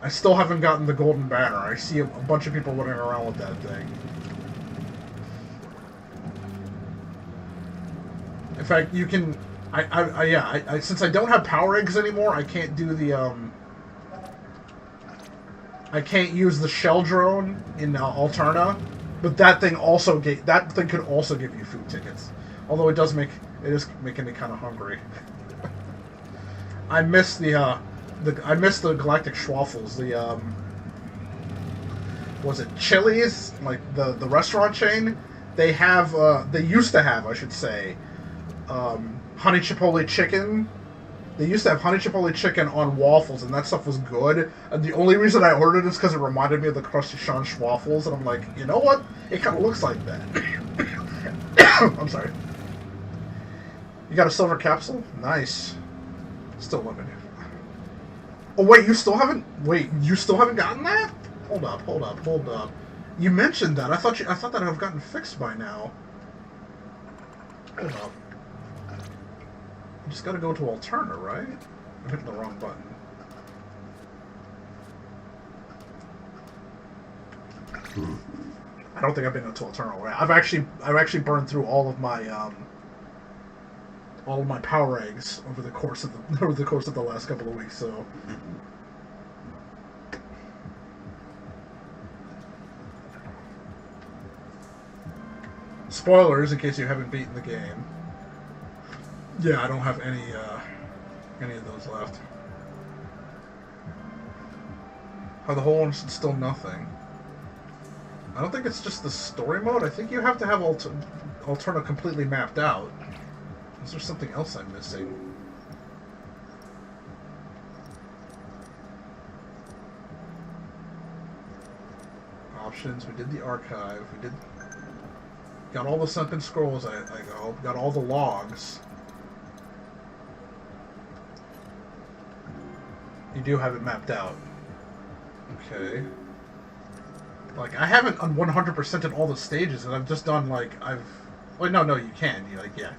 I still haven't gotten the golden banner. I see a bunch of people running around with that thing. In fact, you can... since I don't have power eggs anymore, I can't do the, I can't use the shell drone in Alterna, but that thing could also give you food tickets. Although it is making me kind of hungry. I miss the Galactic Schwaffles, was it Chili's, like the restaurant chain? They used to have, I should say, honey chipotle chicken. They used to have honey chipotle chicken on waffles, and that stuff was good. And the only reason I ordered it is because it reminded me of the Krusty Sean Schwaffles, and I'm like, you know what? It kind of looks like that. I'm sorry. You got a silver capsule? Nice. Still limited. Oh wait, you still haven't gotten that? Hold up. You mentioned that. I thought that would have gotten fixed by now. Hold up. You just gotta go to Alterna, right? I'm hitting the wrong button. I don't think I've been to Alterna, right? I've actually burned through all of my power eggs over the course of the last couple of weeks, so spoilers in case you haven't beaten the game. Yeah, I don't have any of those left. Oh, the whole one's still nothing. I don't think it's just the story mode. I think you have to have Alterna completely mapped out. Is there something else I'm missing? Options. We did the archive. We got all the sunken scrolls. I got all the logs. You do have it mapped out. Okay. Like I haven't 100%ed all the stages, and I've just done like Wait, no, you can. Yeah.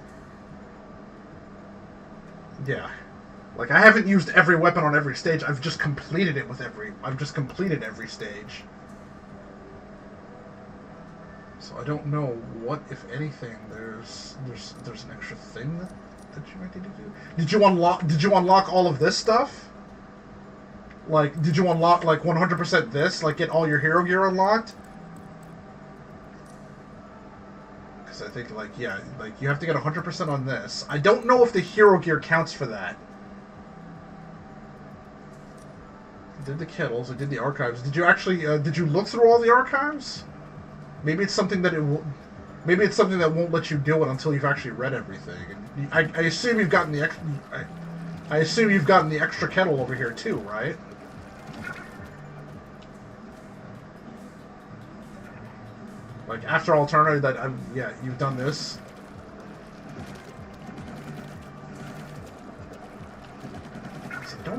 Yeah. Like, I haven't used every weapon on every stage. I've just completed it with I've just completed every stage. So I don't know what, if anything, there's an extra thing that you might need to do. Did you unlock all of this stuff? Like, did you unlock, like, 100% this? Like, get all your hero gear unlocked? I think, like, yeah, like, you have to get 100% on this. I don't know if the hero gear counts for that. I did the kettles, I did the archives. Did you actually, did you look through all the archives? Maybe it's something that maybe it's something that won't let you do it until you've actually read everything. And I assume you've gotten the I assume you've gotten the extra kettle over here too, right? Like, after Alterna, yeah, you've done this.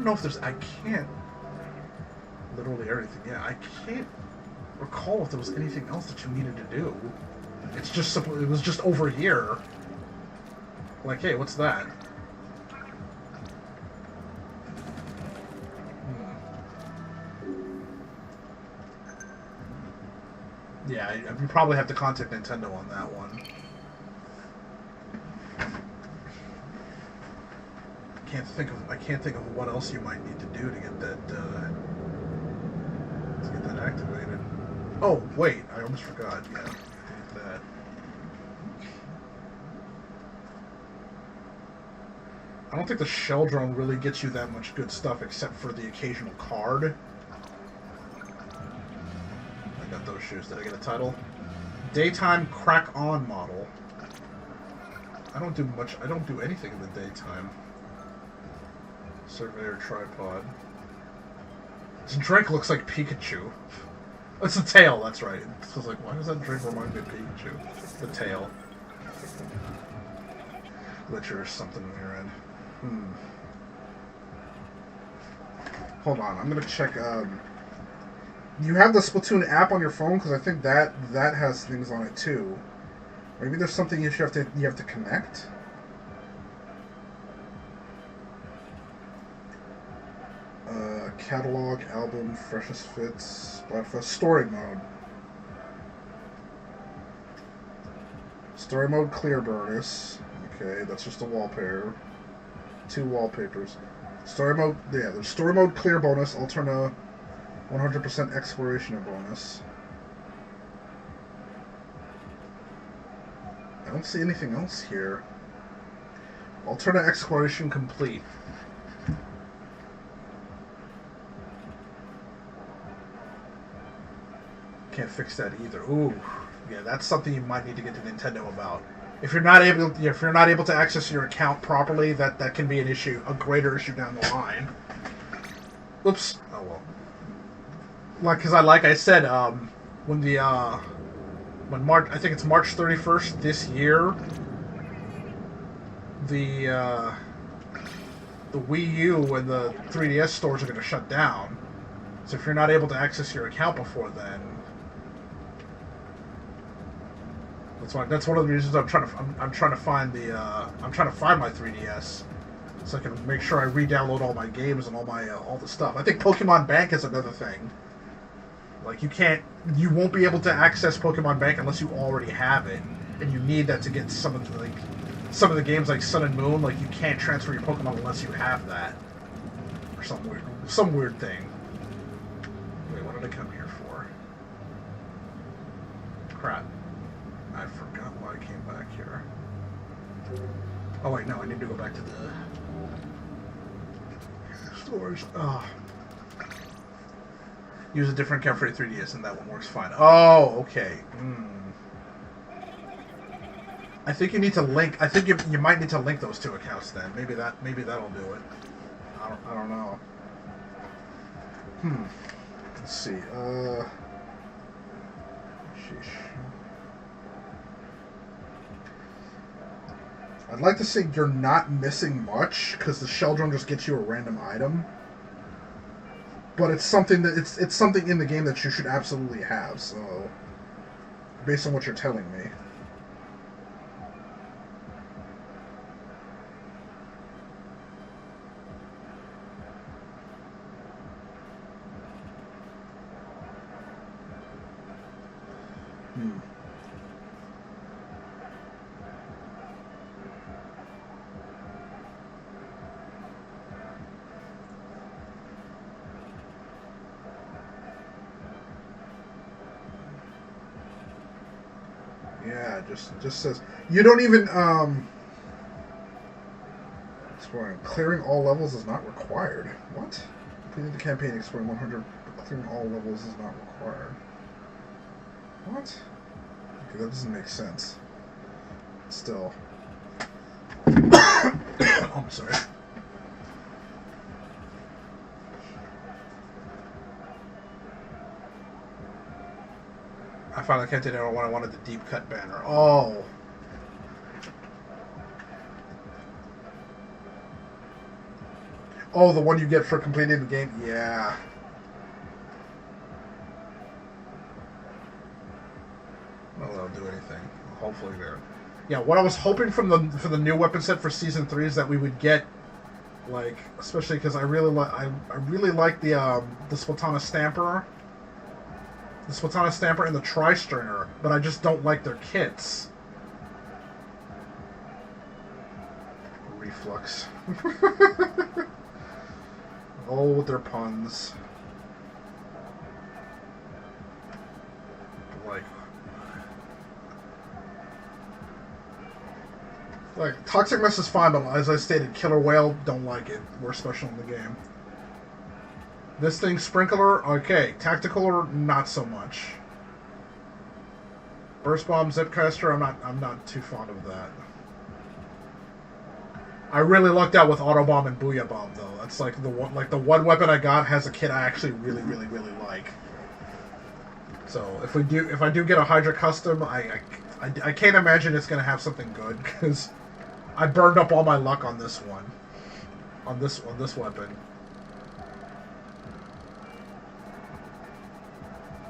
don't know if there's... I can't... Literally everything, yeah. I can't recall if there was anything else that you needed to do. It's just... It was just over here. Like, hey, what's that? Yeah, you probably have to contact Nintendo on that one. I can't think of what else you might need to do to get that activated. Oh wait, I almost forgot. Yeah, do that. I don't think the shell drone really gets you that much good stuff except for the occasional card. I got those shoes. Did I get a title? Daytime crack on model. I don't do much. I don't do anything in the daytime. Surveyor tripod. This drink looks like Pikachu. It's the tail, that's right. I was like, why does that drink remind me of Pikachu? The tail. Glitcher or something in your end. Hold on, I'm gonna check. You have the Splatoon app on your phone, because I think that has things on it too. Maybe there's something you have to connect. Catalog, album, freshest fits, Splatfest, story mode. Story mode clear bonus. Okay, that's just a wallpaper. 2 wallpapers. Story mode, yeah, there's story mode clear bonus, Alterna 100% exploration bonus. I don't see anything else here. Alterna exploration complete. Can't fix that either. Ooh, yeah, that's something you might need to get to Nintendo about. If you're not able to access your account properly, that can be an issue, a greater issue down the line. Oops. Oh well. Like I said, when I think it's March 31st this year, the Wii U and the 3DS stores are going to shut down. So if you're not able to access your account before then. That's one of the reasons I'm trying to find my 3DS, so I can make sure I re-download all my games and all the stuff. I think Pokemon Bank is another thing. Like you won't be able to access Pokemon Bank unless you already have it, and you need that to get some of the games like Sun and Moon. Like you can't transfer your Pokemon unless you have that, or some weird thing. Wait, what did I come here for? Crap. I forgot why I came back here. Oh wait, no, I need to go back to the stores. Oh. Use a different account for your 3DS and that one works fine. Oh, okay. I think you need to link. I think you might need to link those 2 accounts then. Maybe that'll do it. I don't know. Let's see. Sheesh. I'd like to say you're not missing much, because the shell drone just gets you a random item. But it's something that it's something in the game that you should absolutely have, so based on what you're telling me. Yeah, just says you don't even exploring. Clearing all levels is not required. What? Completing the campaign exploring 100, but clearing all levels is not required. What? Okay, that doesn't make sense. Still. Oh, I'm sorry. I finally kept it in when I wanted the deep cut banner. Oh. Oh, the one you get for completing the game? Yeah. Well, that'll do anything. Hopefully there. Yeah, what I was hoping for the new weapon set for Season 3 is that we would get, like, especially because I really like the Splatana Stamper. The Splatana Stamper and the Tri-Stringer, but I just don't like their kits. Reflux. Oh, with their puns. Like, Toxic Mess is fine, but as I stated, Killer Whale, don't like it. We're special in the game. This thing, Sprinkler, okay. Tactical, not so much. Burst Bomb, Zipcaster, I'm not too fond of that. I really lucked out with Auto Bomb and Booyah Bomb, though. That's like the one weapon I got has a kit I actually really like. So if I do get a Hydra custom, I can't imagine it's gonna have something good because I burned up all my luck on this one, on this weapon.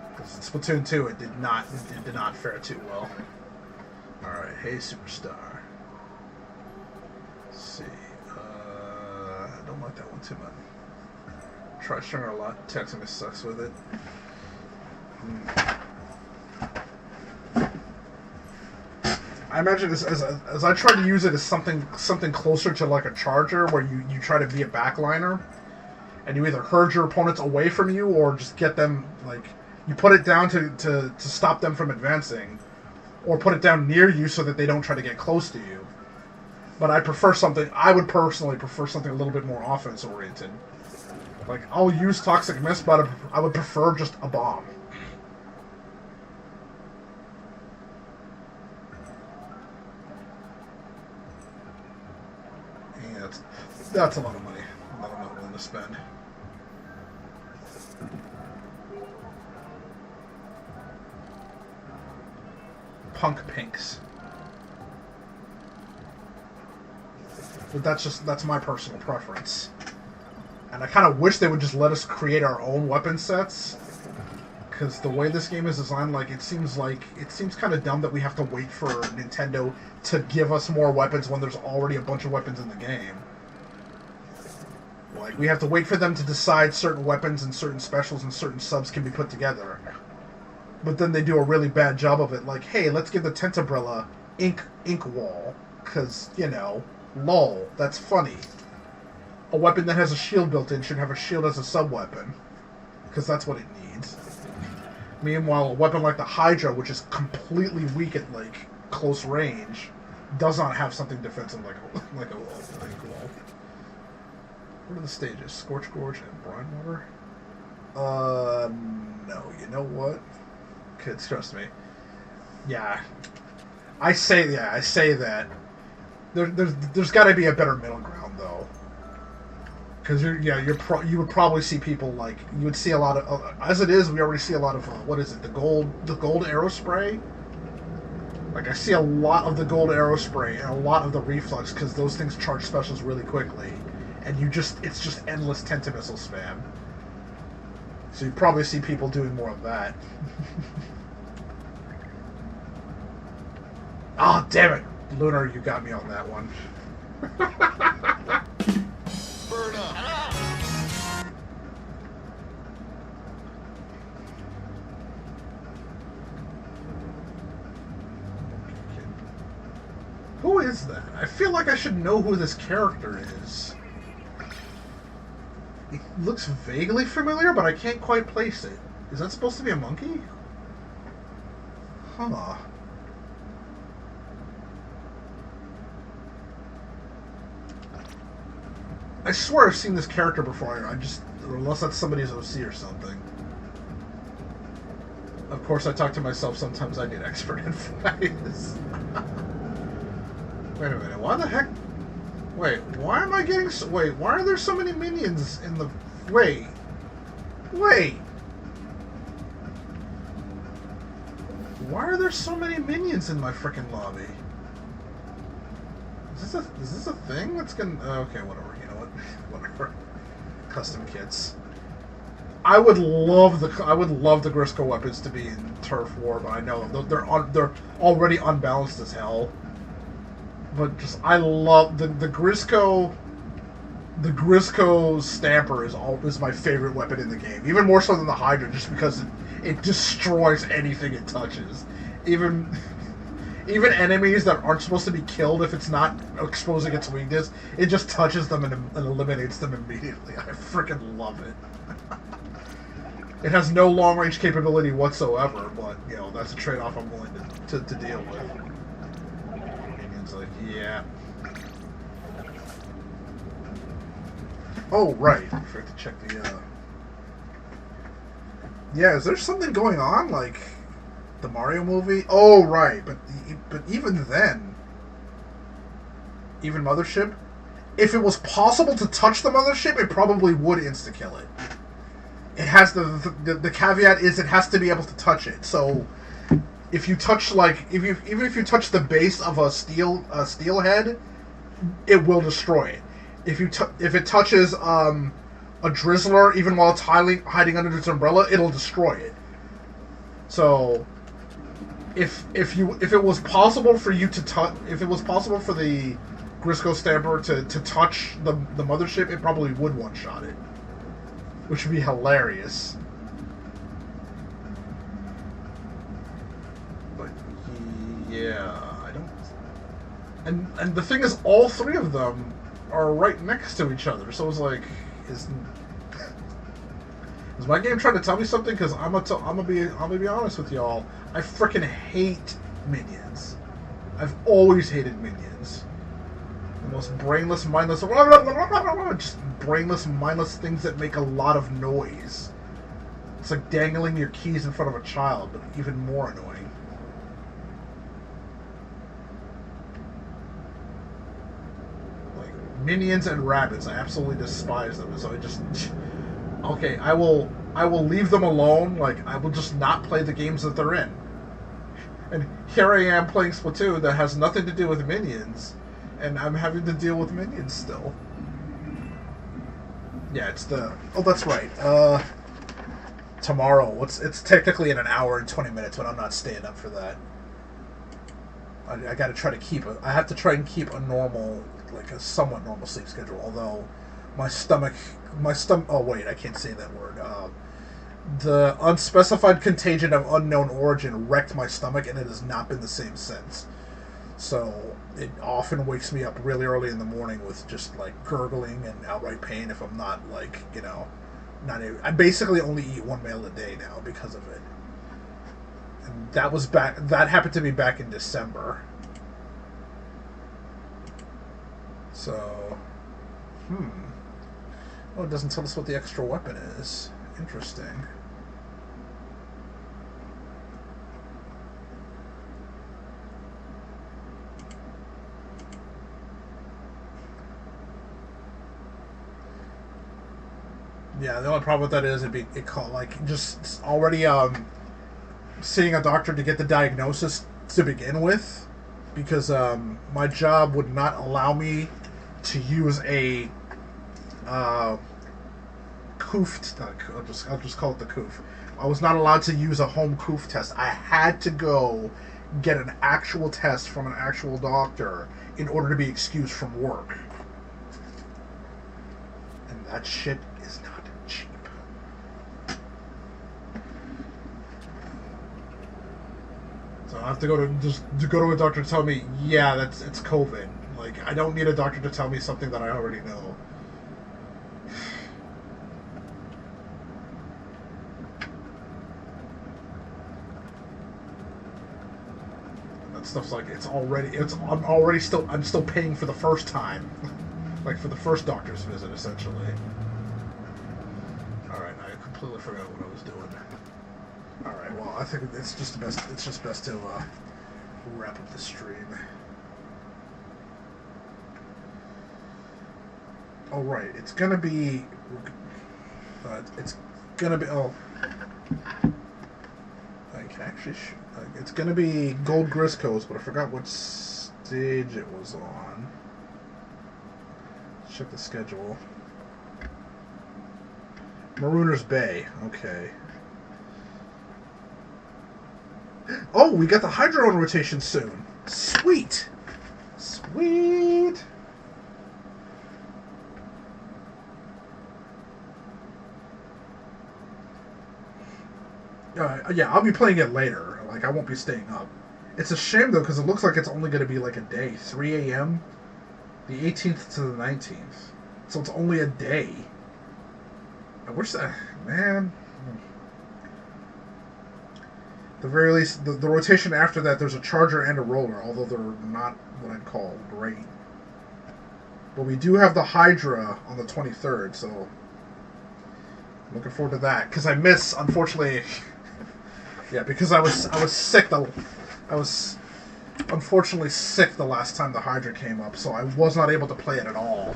Because in Splatoon 2, it did not fare too well. All right, hey Superstar. Let's see. I don't like that one too much. Tri-Stringer a lot. Texas sucks with it. I imagine as I try to use it as something closer to like a charger, where you try to be a backliner, and you either herd your opponents away from you or just get them, like, you put it down to stop them from advancing, or put it down near you so that they don't try to get close to you. But I would personally prefer something a little bit more offense oriented. Like, I'll use Toxic Mist, but I would prefer just a bomb. Yeah, that's a lot of money that I'm not willing to spend. Punk Pinks. But that's my personal preference. And I kind of wish they would just let us create our own weapon sets. Because the way this game is designed, it seems kind of dumb that we have to wait for Nintendo to give us more weapons when there's already a bunch of weapons in the game. Like, we have to wait for them to decide certain weapons and certain specials and certain subs can be put together. But then they do a really bad job of it. Like, hey, let's give the Tentabrella ink wall. Because, lol, that's funny. A weapon that has a shield built in should have a shield as a sub-weapon. Because that's what it needs. Meanwhile, a weapon like the Hydra, which is completely weak at, close range, does not have something defensive like a wall. What are the stages? Scorch Gorge and Brine Water? No. You know what? Kids, trust me. Yeah. I say that. There's got to be a better middle ground, though. Because you would probably see people you would see a lot of as it is. We already see a lot of what is it? The gold arrow spray. I see a lot of the gold arrow spray and a lot of the reflux because those things charge specials really quickly, and it's just endless Tentamissile spam. So you probably see people doing more of that. Ah, oh, damn it, Lunar, you got me on that one. Burn up. Who is that? I feel like I should know who this character is. It looks vaguely familiar, but I can't quite place it. Is that supposed to be a monkey? Huh. I swear I've seen this character before. Unless that's somebody's OC or something. Of course, I talk to myself sometimes. I need expert advice. Wait a minute. Why the heck? Wait. Why am I getting? Wait. Why are there so many minions in the? Wait. Why are there so many minions in my frickin' lobby? Is this a thing that's gonna? Okay, whatever. You know what? Whatever. custom kits. I would love the Grisco weapons to be in Turf War, but I know they're already unbalanced as hell. But just I love the Grisco. The Grisco Stamper is my favorite weapon in the game, even more so than the Hydra, just because it destroys anything it touches. Even enemies that aren't supposed to be killed, if it's not exposing its weakness, it just touches them and eliminates them immediately. I freaking love it. It has no long-range capability whatsoever, but, you know, that's a trade-off I'm willing to deal with. And it's like, yeah. Oh, right. I forgot to check the, Yeah, is there something going on, like the Mario movie? Oh, right. But even then, even Mothership, if it was possible to touch the Mothership, it probably would insta-kill it. It has the caveat is it has to be able to touch it. So if you touch even if you touch the base of a steel head, it will destroy it. If it touches a Drizzler, even while it's hiding under its umbrella, it'll destroy it. So if it was possible for you to touch, if it was possible for the Grisco Stamper to touch the Mothership, it probably would one-shot it, which would be hilarious. But yeah, I don't. And the thing is, all three of them are right next to each other, so it's like, is my game trying to tell me something? Because I'm gonna be honest with y'all, I freaking hate minions. I've always hated minions. The most brainless, mindless, just brainless, mindless things that make a lot of noise. It's like dangling your keys in front of a child, but even more annoying. Minions and rabbits, I absolutely despise them. So I just, okay, I will leave them alone. Like, I will just not play the games that they're in. And here I am playing Splatoon that has nothing to do with minions, and I'm having to deal with minions still. Yeah, it's the, oh, that's right. Tomorrow. It's technically in an hour and 20 minutes, but I'm not staying up for that. I gotta try to keep it. I have to try and keep a normal, like a somewhat normal sleep schedule. Although my stomach. Oh wait, I can't say that word. The unspecified contagion of unknown origin wrecked my stomach, and it has not been the same since. So it often wakes me up really early in the morning with just like gurgling and outright pain if I'm not like, you know, I basically only eat one meal a day now because of it. And that happened to me back in December. So, oh, it doesn't tell us what the extra weapon is. Interesting. Yeah, the only problem with that is it called like just already seeing a doctor to get the diagnosis to begin with, because my job would not allow me to use a COOF. I'll just call it the COOF. I was not allowed to use a home COOF test. I had to go get an actual test from an actual doctor in order to be excused from work. And that shit is not cheap. So I have to go to a doctor to tell me, yeah, it's COVID. Like, I don't need a doctor to tell me something that I already know. That stuff's like I'm still paying for the first time. Like for the first doctor's visit, essentially. Alright, I completely forgot what I was doing. Alright, well, I think it's just best to wrap up the stream. Oh, right, it's gonna be... oh... I can actually... it's gonna be Gold Griscos, but I forgot what stage it was on. Check the schedule. Marooner's Bay. Okay. Oh, we got the Hydro in rotation soon. Sweet. Sweet. Yeah, I'll be playing it later. Like, I won't be staying up. It's a shame, though, because it looks like it's only going to be, like, a day. 3 a.m., the 18th to the 19th. So it's only a day. I wish that... Man... At the very least, the rotation after that, there's a charger and a roller, although they're not what I'd call great. But we do have the Hydra on the 23rd, so... Looking forward to that. Because I miss, unfortunately... Yeah, because I was sick. I was unfortunately sick the last time the Hydra came up, so I was not able to play it at all.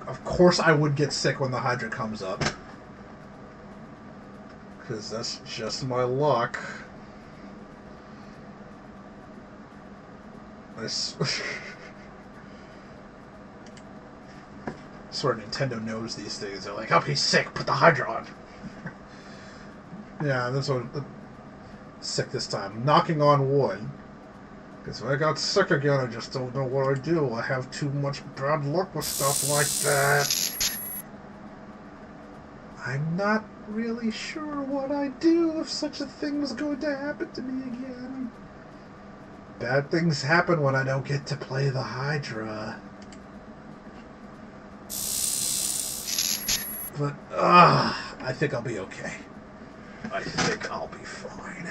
Of course I would get sick when the Hydra comes up. Because that's just my luck. I swear Nintendo knows these things. They're like, oh, he's sick, put the Hydra on. Yeah, that's what... Sick this time. Knocking on wood. Because if I got sick again, I just don't know what I do. I have too much bad luck with stuff like that. I'm not really sure what I'd do if such a thing was going to happen to me again. Bad things happen when I don't get to play the Hydra. But, I think I'll be okay. I think I'll be fine.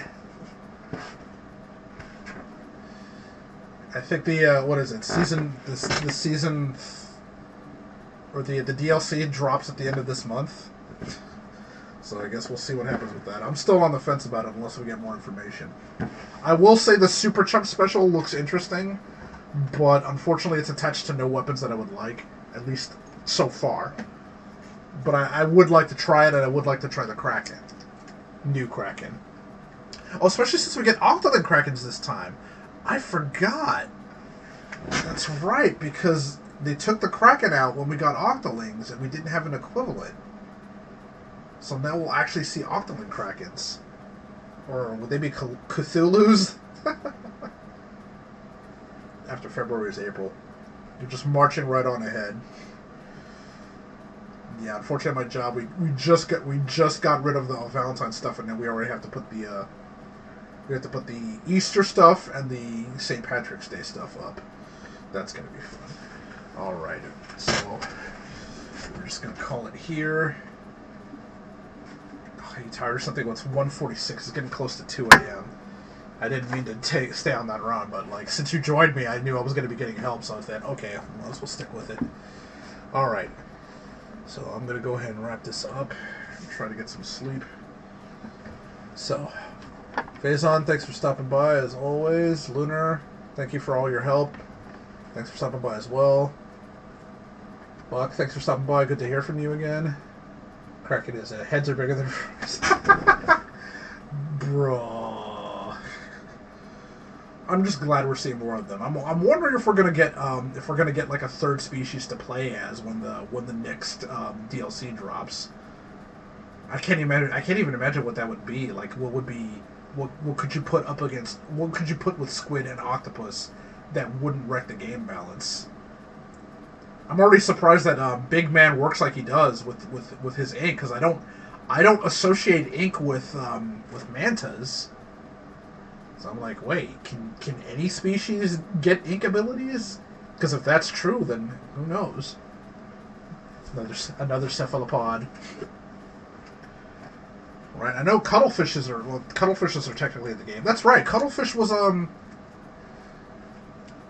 I think the, what is it, the season, or the DLC drops at the end of this month. So I guess we'll see what happens with that. I'm still on the fence about it unless we get more information. I will say the Super Chump special looks interesting, but unfortunately it's attached to no weapons that I would like, at least so far. But I would like to try it, and I would like to try the Kraken. New Kraken. Oh, especially since we get Octoling Krakens this time. I forgot. That's right, because they took the Kraken out when we got Octolings, and we didn't have an equivalent. So now we'll actually see Octoling Krakens. Or would they be Cthulhu's? After February is April. You're just marching right on ahead. Yeah, unfortunately, at my job, we just got rid of the Valentine stuff, and then we already have to put the Easter stuff and the St. Patrick's Day stuff up. That's gonna be fun. All right, so we're just gonna call it here. Oh, you tired or something? Well, it's 1:46. It's getting close to 2 a.m. I didn't mean to stay on that run, but like since you joined me, I knew I was gonna be getting help, so I thought, okay, well, we'll stick with it. All right. So I'm going to go ahead and wrap this up and try to get some sleep. So, Faison, thanks for stopping by as always. Lunar, thank you for all your help. Thanks for stopping by as well. Buck, thanks for stopping by. Good to hear from you again. Kraken is heads are bigger than fries. Bro. I'm just glad we're seeing more of them. I'm wondering if we're gonna get like a third species to play as when the next DLC drops. I can't even imagine what that would be. Like what could you put up against? What could you put with squid and octopus that wouldn't wreck the game balance? I'm already surprised that Big Man works like he does with his ink, because I don't associate ink with mantas. So I'm like, wait, can any species get ink abilities? Because if that's true, then who knows? Another cephalopod. Right, I know cuttlefishes are technically in the game. That's right, cuttlefish was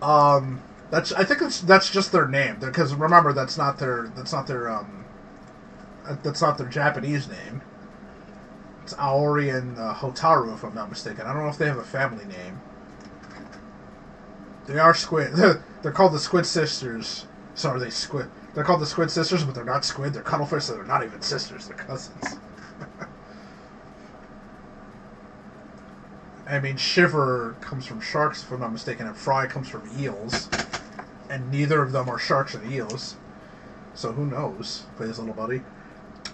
I think that's just their name, because remember that's not their Japanese name. It's Aori and Hotaru, if I'm not mistaken. I don't know if they have a family name. They are squid. They're called the Squid Sisters. Sorry, they're called the Squid Sisters, but they're not squid. They're cuttlefish, so they're not even sisters. They're cousins. I mean, Shiver comes from sharks, if I'm not mistaken, and Fry comes from eels. And neither of them are sharks and eels. So who knows, plays little buddy.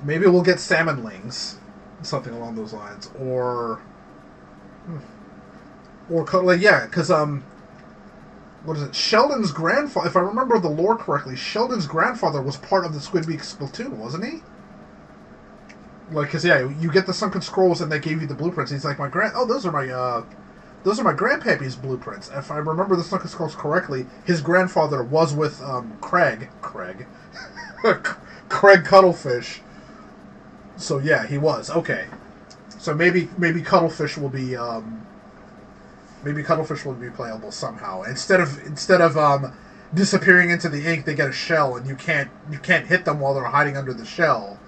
Maybe we'll get salmonlings, something along those lines, or like, yeah, because what is it? Sheldon's grandfather, if I remember the lore correctly, Sheldon's grandfather was part of the Squidbeak Splatoon, wasn't he? Like, because yeah, you get the sunken scrolls and they gave you the blueprints. He's like, those are my grandpappy's blueprints. If I remember the sunken scrolls correctly, his grandfather was with Craig Cuttlefish. So yeah, he was. Okay. So maybe Cuttlefish will be playable somehow. Instead of disappearing into the ink, they get a shell and you can't hit them while they're hiding under the shell.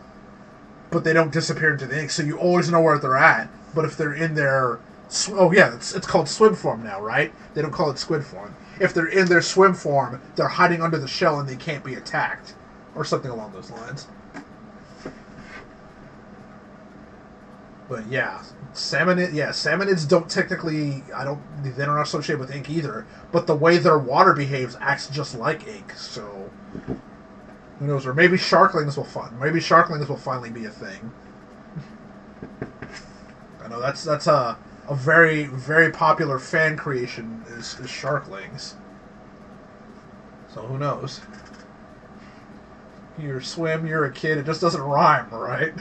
But they don't disappear into the ink, so you always know where they're at. But if they're in their it's called swim form now, right? They don't call it squid form. If they're in their swim form, they're hiding under the shell and they can't be attacked, or something along those lines. But yeah, salmonids don't technically, they're not associated with ink either. But the way their water behaves acts just like ink, so who knows? Or maybe sharklings will finally be a thing. I know that's a very, very popular fan creation is sharklings. So who knows? You're a kid. It just doesn't rhyme, right?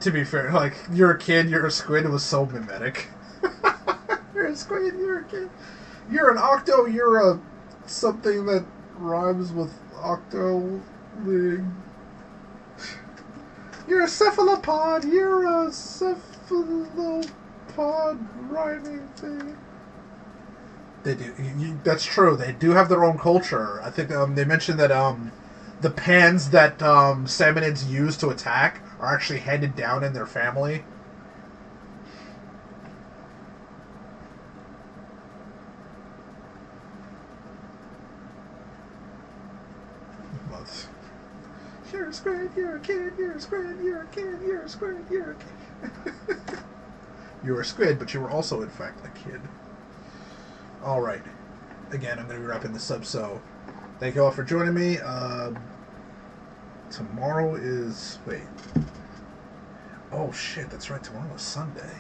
To be fair, like, you're a kid, you're a squid, it was so mimetic. You're a squid, you're a kid. You're an octo, you're a something that rhymes with octo. You're a cephalopod, you're a cephalopod rhyming thing. They do. That's true. They do have their own culture. I think they mentioned that the pans that salmonids use to attack are actually handed down in their family. You're a squid, you're a kid, you're a squid, you're a kid, you're a squid, you're a kid. You were a squid, but you were also, in fact, a kid. Alright. Again, I'm going to be wrapping this up, so thank you all for joining me. Tomorrow is... Wait. Oh, shit, that's right. Tomorrow is Sunday.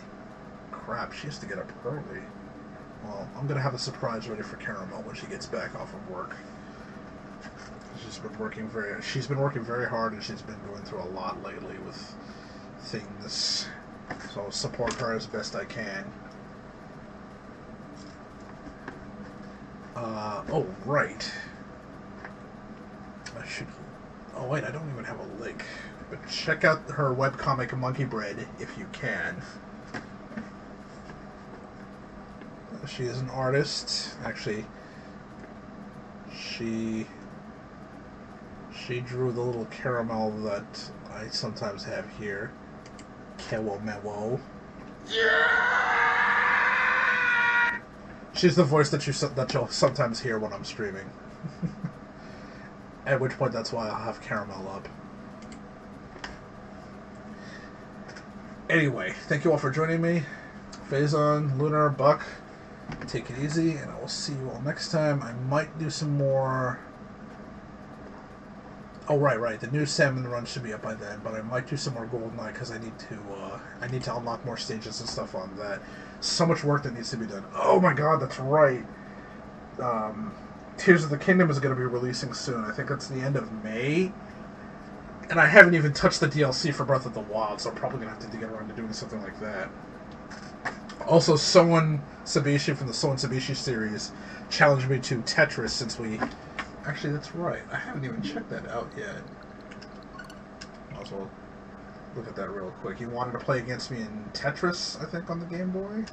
Crap, she has to get up early. Well, I'm going to have a surprise ready for Caramel when she gets back off of work. She's been working very hard, and she's been going through a lot lately with things. So I'll support her as best I can. Oh, right. I should... Oh, wait, I don't even have a link. But check out her webcomic Monkey Bread if you can. She is an artist. Actually, she drew the little caramel that I sometimes have here. Kewo Mewo. She's the voice that you'll sometimes hear when I'm streaming. At which point, that's why I'll have Caramel up. Anyway, thank you all for joining me. Faison, Lunar, Buck, take it easy, and I will see you all next time. I might do some more... Oh, right. The new Salmon run should be up by then, but I might do some more GoldenEye because I need to unlock more stages and stuff on that. So much work that needs to be done. Oh my god, that's right. Tears of the Kingdom is going to be releasing soon. I think it's the end of May. And I haven't even touched the DLC for Breath of the Wild, so I'm probably going to have to get around to doing something like that. Also, Soen Sabishi from the Soen Sabishi series challenged me to Tetris since we... Actually, that's right. I haven't even checked that out yet. Might as well look at that real quick. He wanted to play against me in Tetris, I think, on the Game Boy.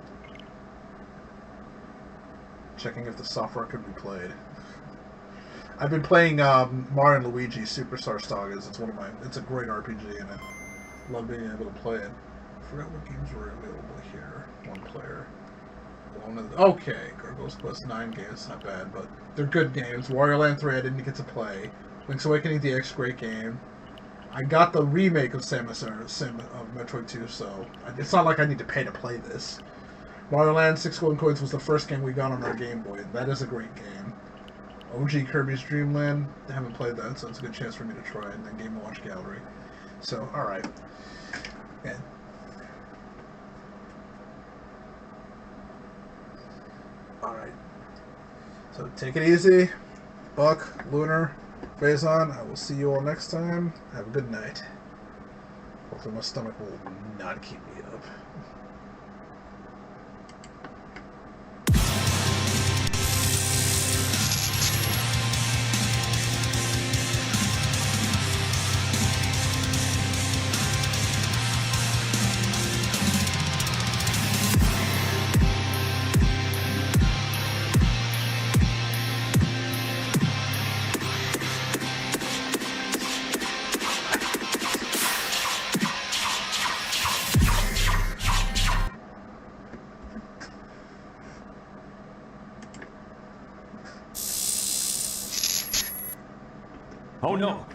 Checking if the software could be played. I've been playing Mario and Luigi Superstar Sagas. It's a great RPG, and I love being able to play it. I forgot what games were available here. One player. Okay, Gargoyle's Quest 9 games, not bad, but they're good games. Wario Land 3 I didn't get to play. Link's Awakening DX, great game. I got the remake of Metroid 2, so it's not like I need to pay to play this. Mario Land 6 Golden Coins was the first game we got on our Game Boy. That is a great game. OG Kirby's Dream Land. I haven't played that, so it's a good chance for me to try it. And then Game & Watch Gallery. So, alright. Yeah. Alright. So, take it easy. Buck, Lunar, Phazon, I will see you all next time. Have a good night. Hopefully my stomach will not keep me up. Oh no,